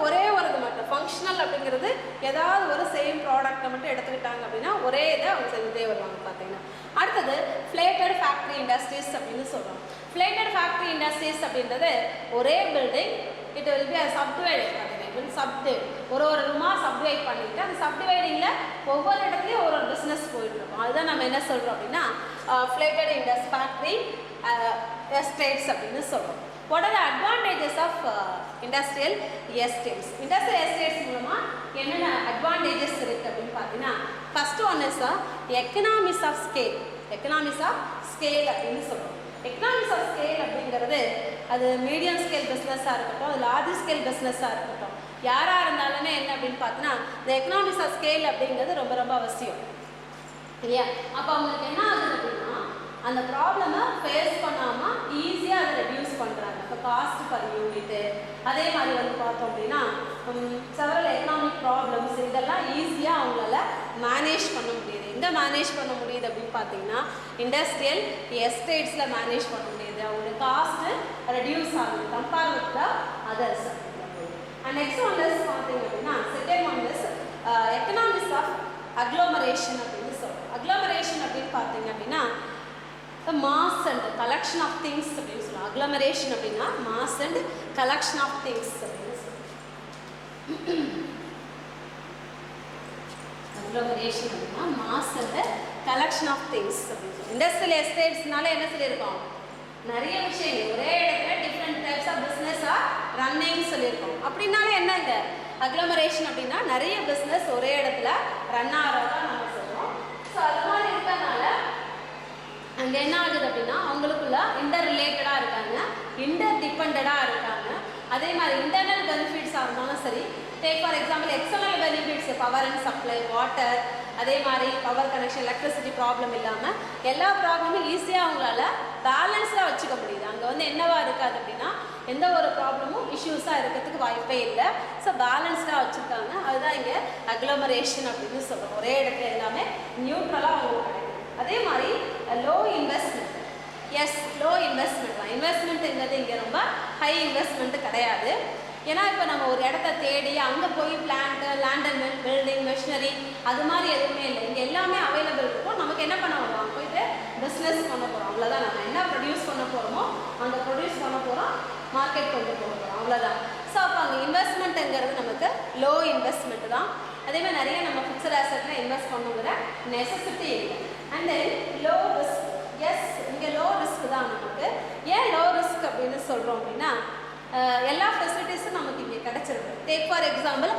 ஒரே ஒரு இது மட்டும் ஃபங்க்ஷனல் அப்படிங்கிறது ஏதாவது ஒரு சேம் ப்ராடக்ட்டை மட்டும் எடுத்துக்கிட்டாங்க அப்படின்னா ஒரே இதை அவங்க செஞ்சுட்டே வருவாங்க பார்த்தீங்கன்னா. அடுத்தது ஃப்ளேட்டட் ஃபேக்ட்ரி இண்டஸ்ட்ரீஸ் அப்படின்னு சொல்கிறோம். ஃப்ளேட்டட் ஃபேக்ட்ரி இண்டஸ்ட்ரீஸ் அப்படின்றது ஒரே building, it will be subdivide பார்த்தீங்கன்னா, ஒரு ரூமாக சப்டிவைட் பண்ணிட்டு அந்த சப்டிவைடிங்கில் ஒவ்வொரு இடத்துலையும் ஒரு பிஸ்னஸ் போயிட்டுருக்கோம். அதுதான் நம்ம என்ன சொல்கிறோம் அப்படின்னா ஃப்ளேட்டட் ஃபேக்ட்ரி எஸ்டேட்ஸ் அப்படின்னு சொல்கிறோம். What are the advantages of industrial estates? Industrial estates மூலமாக என்னென்ன advantages இருக்குது அப்படின்னு பார்த்தீங்கன்னா, first one is economics of scale. Economics of scale அப்படின்னு சொல்கிறோம். எக்கனாமிக்ஸ் ஆஃப் ஸ்கேல் அப்படிங்கிறது அது மீடியம் ஸ்கேல் பிஸ்னஸாக இருக்கட்டும், அது லார்ஜ் ஸ்கேல் பிஸ்னஸாக இருக்கட்டும், யாராக இருந்தாலுமே என்ன அப்படின்னு பார்த்தீங்கன்னா இந்த எக்கனாமிக்ஸ் ஆஃப் ஸ்கேல் அப்படிங்கிறது ரொம்ப ரொம்ப அவசியம் இல்லையா? அப்போ அவங்களுக்கு என்ன ஆகுது அப்படின்னா அந்த ப்ராப்ளமை ஃபேஸ் பண்ணாமல் ஈஸியாக அதை ரெடியூஸ் பண்ணுறாங்க. இப்போ காஸ்ட் பர் யூனிட்டு, அதே மாதிரி வந்து பார்த்தோம் அப்படின்னா செவரல் எக்கனாமிக் ப்ராப்ளம்ஸ் இதெல்லாம் ஈஸியாக அவங்களால மேனேஜ் பண்ண முடியுது. எங்கே மேனேஜ் பண்ண முடியுது அப்படின்னு பார்த்தீங்கன்னா இண்டஸ்ட்ரியல் எஸ்டேட்ஸில் மேனேஜ் பண்ண முடியுது. அவங்களோட காஸ்ட்டு ரெடியூஸ் ஆகுது compare with the others. And next one is பார்த்தீங்க அப்படின்னா second one is economics of agglomeration அப்படின்னு சொல்கிறோம். அக்ளோமரேஷன் அப்படின்னு பார்த்தீங்க அப்படின்னா mass and collection of things அப்படின்னு சொல்லுவோம். அக்ளமரேஷன் அப்படின்னா mass and collection of things அப்படின்னு சொல்லுவோம். அக்ளமரேஷன் அப்படின்னா mass and collection of things அப்படின்னு சொல்லுவோம். இண்டஸ்ட்ரியல் எஸ்டேட்ஸ்னால என்ன சொல்லியிருக்கோம், நிறைய விஷயங்கள் ஒரே இடத்துல டிஃப்ரெண்ட் டைப்ஸ் ஆஃப் பிஸ்னஸாக ரன்னிங் சொல்லியிருக்கோம். அப்படின்னாலே என்னங்க அக்ளமரேஷன் அப்படின்னா நிறைய பிஸ்னஸ் ஒரே இடத்துல ரன் ஆகிறதா நம்ம சொல்கிறோம். ஸோ அது மாதிரி இருக்கிறதுனால அங்கே என்ன ஆகுது அப்படின்னா அவங்களுக்குள்ள இன்டர் ரிலேட்டடாக இருக்காங்க, இன்டர் டிபெண்டடாக இருக்காங்க. அதே மாதிரி இன்டர்னல் பெனிஃபிட்ஸாக இருந்தாலும் சரி, take for example external benefits power and supply, water, அதே மாதிரி பவர் கனெக்ஷன், எலக்ட்ரிசிட்டி ப்ராப்ளம் இல்லாமல் எல்லா ப்ராப்ளமும் ஈஸியாக அவங்களால பேலன்ஸாக வச்சுக்க முடியுது. அங்கே வந்து என்னவா இருக்காது அப்படின்னா எந்த ஒரு ப்ராப்ளமும் இஷ்யூஸாக இருக்கிறதுக்கு வாய்ப்பே இல்லை. ஸோ பேலன்ஸ்டாக வச்சுருக்காங்க. அதுதான் இங்கே அக்ளமரேஷன் அப்படின்னு சொல்கிறோம். ஒரே இடத்துல எல்லாமே நியூட்ரலாக அவங்களுக்கு கிடைக்கும். அதே மாதிரி low investment. Yes, low investment தான். இன்வெஸ்ட்மெண்ட்டுங்கிறது இங்கே ரொம்ப ஹை இன்வெஸ்ட்மெண்ட்டு கிடையாது. ஏன்னா இப்போ நம்ம ஒரு இடத்த தேடி அங்கே போய் plant, land and building, machinery அது மாதிரி எதுவுமே இல்லை. இங்கே எல்லாமே அவைலபிள் இருக்கும். நமக்கு என்ன பண்ண வருவோம், போயிட்டு பிஸ்னஸ் பண்ண போகிறோம், அவ்வளோதான். நம்ம என்ன ப்ரொடியூஸ் பண்ண போகிறோமோ அங்கே ப்ரொடியூஸ் பண்ண போகிறோம், மார்க்கெட் கொண்டு போக போகிறோம், அவ்வளோதான். ஸோ அப்போ அங்கே இன்வெஸ்ட்மெண்ட்டுங்கிறது நமக்கு லோ இன்வெஸ்ட்மெண்ட் தான். அதேமாதிரி நிறைய நம்ம ஃபிக்ஸட் ஆசெட்டில் இன்வெஸ்ட் பண்ணுங்கிற நெசசிட்டி இல்லை. And then low risk. Yes, இங்கே லோ ரிஸ்க் தான் நமக்கு. ஏன் லோ ரிஸ்க் அப்படின்னு சொல்கிறோம் அப்படின்னா எல்லா ஃபெசிலிட்டிஸும் நமக்கு இங்கே கிடச்சிருக்கு. Take for example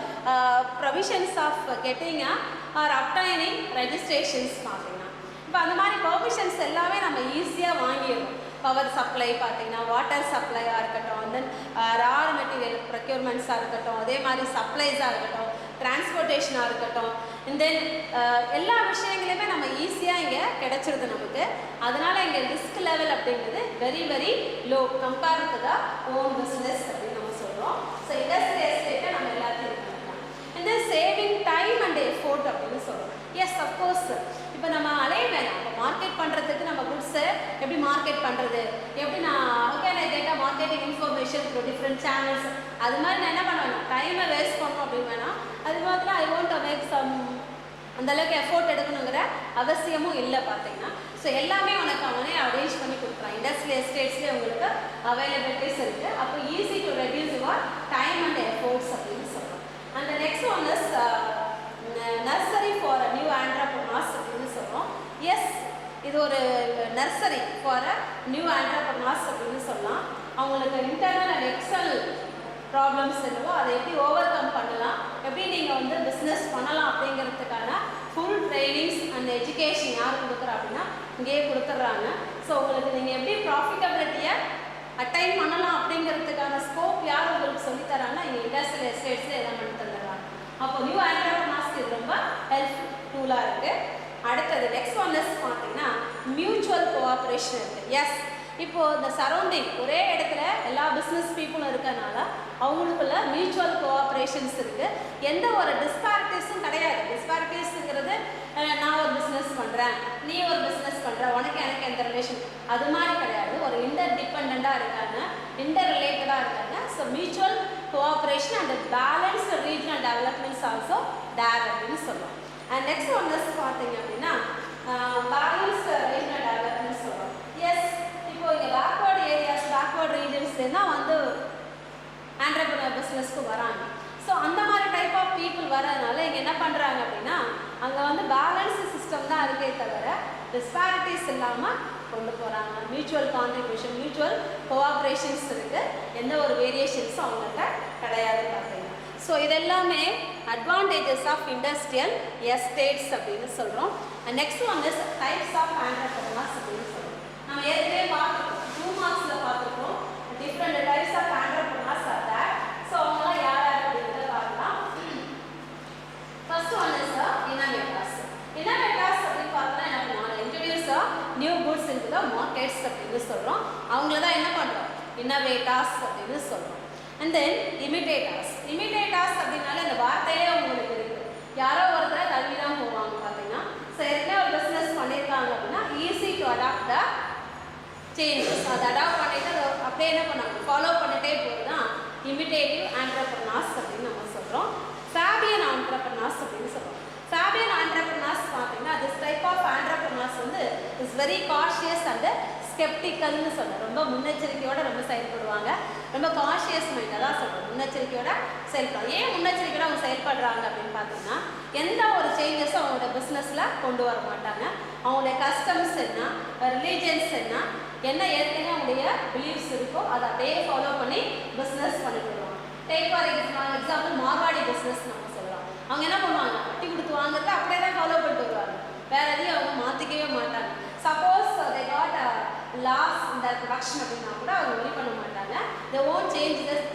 provisions of getting or obtaining registrations பார்த்தீங்கன்னா இப்போ அந்த மாதிரி ப்ரொவிஷன்ஸ் எல்லாமே நம்ம ஈஸியாக வாங்கிடுவோம். பவர் சப்ளை பார்த்தீங்கன்னா, வாட்டர் சப்ளையாக இருக்கட்டும், தென் ரார் மெட்டீரியல் ப்ரொக்யூர்மெண்ட்ஸாக இருக்கட்டும், அதே மாதிரி சப்ளைஸாக இருக்கட்டும், டிரான்ஸ்போர்ட்டேஷனாக இருக்கட்டும், தென் எல்லா விஷயங்களையுமே நம்ம ஈஸியாக இங்கே கிடைச்சிருது நமக்கு. அதனால் இங்கே ரிஸ்க் லெவல் அப்படிங்கிறது very very low compare to the own business அப்படின்னு நம்ம சொல்கிறோம். ஸோ இண்டஸ்ட்ரியல் எஸ்டேட்டை நம்ம எல்லாத்தையும் இது பண்ணலாம். இந்த சேவிங் டைம் அண்ட் எஃபோர்ட் அப்படின்னு சொல்கிறோம். எஸ், அஃப்கோர்ஸ் இப்போ நம்ம அலைய வேணாம். இப்போ மார்க்கெட் பண்ணுறதுக்கு நம்ம குட்ஸை எப்படி மார்க்கெட் பண்ணுறது, எப்படி நான் கேட்டால் marketing information through different channels, அது மாதிரி நான் என்ன பண்ண வேணாம், டைமை வேஸ்ட் பண்ணணும் அப்படின்னு வேணாம். அது மாதிரி I want to make some அந்தளவுக்கு எஃபோர்ட் எடுக்கணுங்கிற அவசியமும் இல்லை பார்த்தீங்கன்னா. ஸோ எல்லாமே உனக்கு அவனே அரேஞ்ச் பண்ணி கொடுக்குறான். இண்டஸ்ட்ரியல் எஸ்டேட்ஸ்லேயே உங்களுக்கு அவைலபிலிட்டிஸ் இருக்குது. அப்போ easy to reduce your time and efforts அப்படின்னு சொல்கிறோம். அந்த next one is nursery for new entrepreneurs அப்படின்னு சொல்கிறோம். எஸ், இது ஒரு நர்சரி ஃபார் நியூ ஆண்டர்பிரனர்ஸ் அப்படின்னு சொல்லலாம். அவங்களுக்கு இன்டர்னல் அண்ட் எக்ஸ்டர்னல் ப்ராப்ளம்ஸ் என்னவோ அதை எப்படி ஓவர் கம் பண்ணலாம், எப்படி நீங்கள் வந்து பிஸ்னஸ் பண்ணலாம் அப்படிங்கிறதுக்கான ஃபுல் ட்ரைனிங்ஸ் அண்ட் எஜுகேஷன் யார் கொடுக்குறா அப்படின்னா இங்கேயே கொடுத்துட்றாங்க. ஸோ உங்களுக்கு நீங்கள் எப்படி ப்ராஃபிட்டபிலிட்டியை அட்டைன் பண்ணலாம் அப்படிங்கிறதுக்கான ஸ்கோப் யார் உங்களுக்கு சொல்லித்தராங்கன்னா இங்கே இண்டஸ்ட்ரியல் எஸ்டேட்ஸில் எல்லாம் பண்ணி தந்துடுறாங்க. அப்போ நியூ ஆண்டர்பிரனர்ஸ்க்கு இது ரொம்ப ஹெல்ப்ஃபுல்லாக இருக்குது. அடுத்தது நெக்ஸ்ட் ஒன் இஸ் பார்த்தீங்கன்னா மியூச்சுவல் கோஆப்ரேஷன் இருக்குது. எஸ், இப்போது இந்த சரௌண்டிங் ஒரே இடத்துல எல்லா பிஸ்னஸ் பீப்புளும் இருக்கனால அவங்களுக்குள்ள மியூச்சுவல் கோஆப்ரேஷன்ஸ் இருக்குது. எந்த ஒரு டிஸ்பாரிட்டிஸும் கிடையாது. டிஸ்பாரிட்டிஸுங்கிறது நான் ஒரு பிஸ்னஸ் பண்ணுறேன், நீ ஒரு பிஸ்னஸ் பண்ணுற, உனக்கு எனக்கு எந்த ரிலேஷன், அது மாதிரி கிடையாது. ஒரு இன்டர் டிபெண்ட்டாக இருக்காங்க, இன்டர் ரிலேட்டடாக இருக்காங்க. So mutual cooperation and balanced regional developments also there அப்படின்னு சொல்லுவோம். அண்ட் நெக்ஸ்ட் ஒன் பார்த்தீங்க அப்படின்னா பேலன்ஸ்டு ரீஜனல் டெவலப்மெண்ட்ஸ் சொல்லுவோம். எஸ், இப்போ இங்கே பேக்வர்டு ஏரியாஸ், பேக்வர்டு ரீஜன்ஸ்லேருந்து தான் வந்து ஆண்டர்பிரினர் பிஸ்னஸ்க்கு வராங்க. ஸோ அந்த மாதிரி டைப் ஆஃப் பீப்புள் வரதுனால இங்கே என்ன பண்ணுறாங்க அப்படின்னா அங்கே வந்து பேலன்ஸ் சிஸ்டம் தான் இருக்கே தவிர டிஸ்பாரிட்டிஸ் இல்லாமல் கொண்டு போகிறாங்க. மியூச்சுவல் கான்ட்ரிபியூஷன், மியூச்சுவல் கோஆப்ரேஷன்ஸ் இருக்குது. எந்த ஒரு வேரியேஷன்ஸும் அவங்கள்ட்ட கிடையாது பார்த்தீங்கன்னா. ஸோ இதெல்லாமே அட்வான்டேஜஸ் ஆஃப் இண்டஸ்ட்ரியல் எஸ்டேட்ஸ் அப்படின்னு சொல்கிறோம். Next one is types of entrepreneurs அப்படின்னு சொல்கிறோம். நம்ம ஏற்கனவே பார்த்துருக்கோம், 2 மார்க்ஸில் பார்த்துருக்கோம். Different types of entrepreneurs are there. So அவங்களாம் யார் யார் அப்படின்றத பார்க்கலாம். First one is innovators. Innovators அப்படின்னு பார்த்தோன்னா என்ன பண்ணுவாங்க, introduce new goods into the markets அப்படின்னு சொல்கிறோம். அவங்கள தான் என்ன பண்ணுறோம், இன்னோவேட்டர்ஸ் அப்படின்னு சொல்கிறோம். And then இமிடேட்டர்ஸ். இமிடேட்டர்ஸ் அப்படின்னாலே இந்த வார்த்தையே உங்களுக்கு இருக்குது. யாரோ ஒருத்தர் தள்ளி தான் போவாங்க பார்த்தீங்கன்னா. ஸோ ஏற்கனவே ஒரு பிஸ்னஸ் பண்ணியிருக்காங்க அப்படின்னா easy to adapt the changes. அதை அடாப்ட் பண்ணிட்டு அதை அப்படியே என்ன பண்ணாங்க, ஃபாலோ பண்ணிட்டே போகிறது தான் இமிடேட்டிவ் ஆண்டர்பிரினர்ஸ் அப்படின்னு நம்ம சொல்கிறோம். ஃபேபியன் ஆண்டர்பிரினர்ஸ் அப்படின்னு சொல்கிறோம். ஃபேபியன் ஆண்டர்பிரினர்ஸ் பார்த்தீங்கன்னா திஸ் டைப் ஆஃப் ஆண்டர்பிரினர்ஸ் வந்து இஸ் வெரி காஷியஸ் அண்ட் ஸ்கெப்டிக்கல்னு சொல்கிறேன். ரொம்ப முன்னெச்சரிக்கையோடு ரொம்ப செயல்படுவாங்க. ரொம்ப காஷியஸ் மைண்டாக தான் சொல்கிறோம், முன்னெச்சரிக்கையோட செயல்படுறாங்க. ஏன் முன்னெச்சரிக்கையோட அவங்க செயல்படுறாங்க அப்படின்னு பார்த்தீங்கன்னா எந்த ஒரு சேஞ்சஸும் அவங்களோட பிஸ்னஸில் கொண்டு வர மாட்டாங்க. அவங்களுடைய கஸ்டம்ஸ் என்ன, ரிலீஜன்ஸ் என்ன ஏற்கனவே அவங்களுடைய பிலீஃப்ஸ் இருக்கோ அதை அப்படியே ஃபாலோ பண்ணி பிஸ்னஸ் பண்ணிட்டு வருவாங்க. Take for example Marwari business நம்ம சொல்லலாம். அவங்க என்ன பண்ணுவாங்க, கட்டி கொடுத்து வாங்குறத அப்படியே தான் ஃபாலோ பண்ணிட்டு வருவாங்க. வேறு எதையும் அவங்க மாற்றிக்கவே மாட்டாங்க. சப்போஸ் தே காட் லாஸ் இந்த ப்ரொடக்ஷன் அப்படின்னா கூட அவங்க ஒரி பண்ண மாட்டாங்க. They won't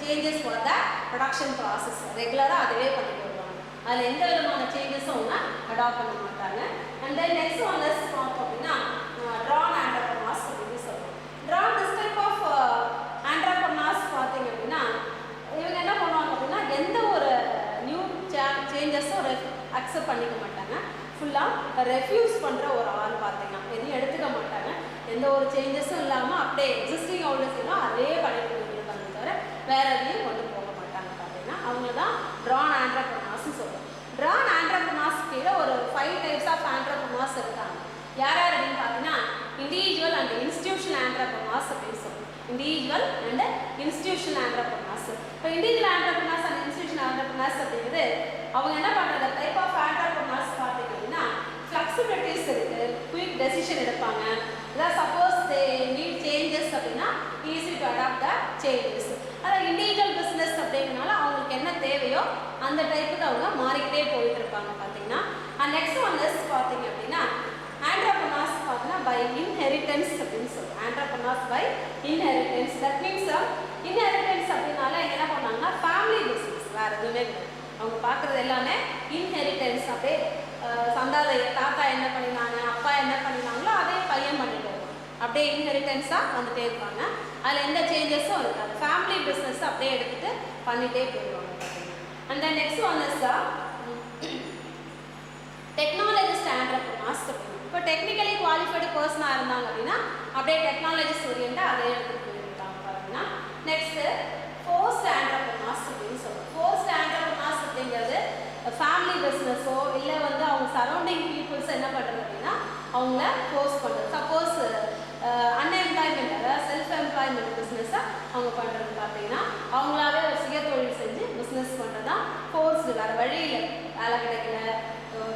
changes for the production process. ரெகுலராக அதுவே பண்ணிட்டு வருவாங்க. அதில் எந்த விதமான சேஞ்சஸும் அவங்க அடாப்ட் பண்ண மாட்டாங்க. And then next one is பார்த்தோம் அப்படின்னா ட்ரான் ஆண்டர்பிரினர்ஸ் அப்படின்னு சொல்லுவோம். Drone this type of entrepreneurs பார்த்தீங்க அப்படின்னா இவங்க என்ன பண்ணுவாங்க அப்படின்னா எந்த ஒரு நியூ சேஞ்சஸும் அக்செப்ட் பண்ணிக்க மாட்டாங்க. ஃபுல்லாக ரெஃப்யூஸ் பண்ணுற ஒரு ஆள் பார்த்தீங்கன்னா எதையும் எடுத்துக்க மாட்டாங்க. எந்த ஒரு சேஞ்சஸும் இல்லாமல் அப்படியே எக்ஸிஸ்டிங் ஹவுண்டர்ஸ்லாம் அதே பண்ணிட்டு இருக்காங்க தவிர வேறு எதையும் கொண்டு போக மாட்டாங்க பார்த்தீங்கன்னா. அவங்க தான் ட்ரான் ஆண்டர்பிரினர்ஸ்னு சொல்லுவோம். ட்ரான் ஆண்டர்பிரினர்ஸ் கீழே ஒரு 5 டைப்ஸ் ஆஃப் ஆண்டர்பிரினர்ஸ் இருக்காங்க. யார் யார் அப்படின்னு பார்த்தீங்கன்னா இண்டிவிஜுவல் அண்ட் இன்ஸ்டிடியூஷனல் ஆண்டர்பிரினர்ஸ் அப்படின்னு சொல்லுவோம். Individual and institutional entrepreneurs. இப்போ individual entrepreneurs and institutional entrepreneurs அப்படிங்கிறது அவங்க என்ன பண்ணுறது, டைப் ஆஃப் ஆண்டர்பிரினர்ஸ் பார்த்தீங்க அப்படின்னா ஃப்ளெக்சிபிலிட்டிஸ் இருக்குது, குயிக் டெசிஷன் எடுப்பாங்க. அதாவது சப்போஸ் தே நீட் சேஞ்சஸ் அப்படின்னா easy to adapt the changes. அதாவது இண்டிவிஜுவல் பிஸ்னஸ் அப்படிங்கிறனால அவங்களுக்கு என்ன தேவையோ அந்த டைப்புக்கு அவங்க மாறிக்கிட்டே போயிட்டு இருப்பாங்க பார்த்தீங்கன்னா. அண்ட் நெக்ஸ்ட் ஒன் இஸ் பார்த்தீங்க அப்படின்னா ஆண்டர்பிரினர்ஸ் பார்த்தீங்கன்னா பை இன்ஹெரிட்டன்ஸ் அப்படின்னு சொல்லுவோம். Entrepreneurs by inheritance. That means inheritance அப்படின்னால என்ன பண்ணாங்கன்னா ஃபேமிலி பிஸ்னஸ், வேறு எதுவுமே கிடையாது. அவங்க பார்க்குறது எல்லாமே இன்ஹெரிட்டன்ஸ். அப்படியே சந்தாதைய தாத்தா என்ன பண்ணினாங்க, அப்பா என்ன பண்ணினாங்களோ அதே பையன் பண்ணிட்டு வருவாங்க. அப்படியே இன்ஹெரிட்டன்ஸாக வந்துட்டே இருப்பாங்க. அதில் எந்த சேஞ்சஸும் இருக்காது. ஃபேமிலி பிஸ்னஸ் அப்படியே எடுத்துகிட்டு பண்ணிகிட்டே போயிடுவாங்க பார்த்தீங்கன்னா. And then next one is technologist entrepreneurs அப்படின்னு. இப்போ டெக்னிக்கலி குவாலிஃபைடு பர்சனாக இருந்தாங்க அப்படின்னா அப்படியே டெக்னாலஜிஸ்ட் ஓரியண்டாக அதே எடுத்துகிட்டு போயிருக்காங்க பார்த்தீங்கன்னா. நெக்ஸ்ட்டு ஃபோர்ஸ்ட் ஆண்டர்பிரினர்ஸ் அப்படின்னு சொல்லுவோம். ஃபோர்ஸ்ட் ஆண்டர்பிரினர்ஸ் அப்படிங்கிறது ஃபேமிலி பிஸ்னஸோ இல்லை வந்து அவங்க சரௌண்டிங் பீப்புள்ஸ் என்ன பண்ணுறது அப்படின்னா அவங்கள ஃபோர்ஸ் பண்ணுறது. சப்போஸ் அன்எம்ப்ளாய்மெண்ட், அதாவது செல்ஃப் எம்ப்ளாய்மெண்ட் பிஸ்னஸை அவங்க பண்ணுறது பார்த்தீங்கன்னா அவங்களாவே ஒரு சுய தொழில் செஞ்சு பிஸ்னஸ் பண்ணுறது தான் ஃபோர்ஸ்டு. வேறு வழியில் வேலை கிடைக்கல,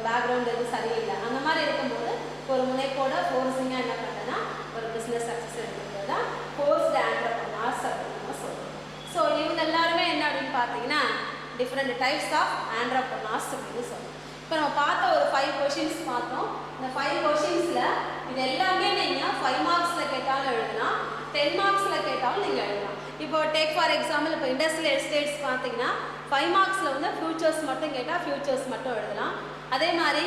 பேக்ரவுண்ட் எதுவும் சரியில்லை, அந்த மாதிரி இருக்கும்போது ஒரு முனைப்போட ஃபோர்ஸிங்காக என்ன பண்ணுறதுன்னா ஒரு பிஸ்னஸ் சக்ஸஸ் எடுக்கிறது தான் ஃபோர்ஸ்டு ஆண்டர்பிரினர்ஸ் அப்படின்னு நம்ம சொல்கிறோம். ஸோ இவங்க எல்லாருமே என்ன அப்படின்னு பார்த்தீங்கன்னா டிஃப்ரெண்ட் டைப்ஸ் ஆஃப் ஆண்டர்பிரினர்ஸ் அப்படின்னு சொல்லுவோம். இப்போ நம்ம பார்த்த ஒரு 5 கொஷின்ஸ் பார்த்தோம். இந்த 5 கொஷின்ஸில் இது எல்லாமே நீங்கள் 5 மார்க்ஸில் கேட்டாலும் எழுதலாம், 10 மார்க்ஸில் கேட்டாலும் நீங்கள் எழுதலாம். இப்போ டேக் ஃபார் எக்ஸாம்பிள் இப்போ இண்டஸ்ட்ரியல் எஸ்டேட்ஸ் பார்த்தீங்கன்னா 5 மார்க்ஸில் வந்து ஃபியூச்சர்ஸ் மட்டும் கேட்டால் ஃபியூச்சர்ஸ் மட்டும் எழுதலாம். அதே மாதிரி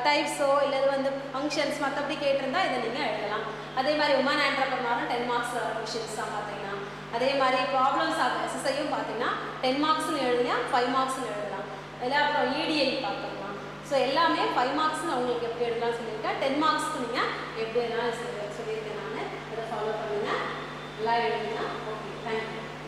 டைப்ஸோ இல்லை வந்து ஃபங்க்ஷன்ஸ் மற்றபடி கேட்டிருந்தா இதை நீங்கள் எழுதலாம். அதே மாதிரி உமன் ஆண்டர்பிரனர்னு 10 மார்க்ஸில் வர கொஷின்ஸ் தான் பார்த்தீங்கன்னா. அதே மாதிரி ப்ராப்ளம்ஸ் ஆஃப் எஸ்எஸ்ஐயும் பார்த்தீங்கன்னா 10 மார்க்ஸ்னு எழுதலாம், 5 மார்க்ஸ்னு எழுதலாம். இல்லை அப்புறம் இடிஐ பார்த்துக்கலாம். ஸோ எல்லாமே 5 மார்க்ஸ்னு அவங்களுக்கு எப்படி எழுதலாம் சொல்லியிருக்கேன். 10 மார்க்ஸ்க்கு நீங்கள் எப்படி வேணாலும் சொல்லியிருக்கேன். நான் இதை ஃபாலோ பண்ணுங்கள், எல்லாம் எழுதுங்க. Okay, thank you.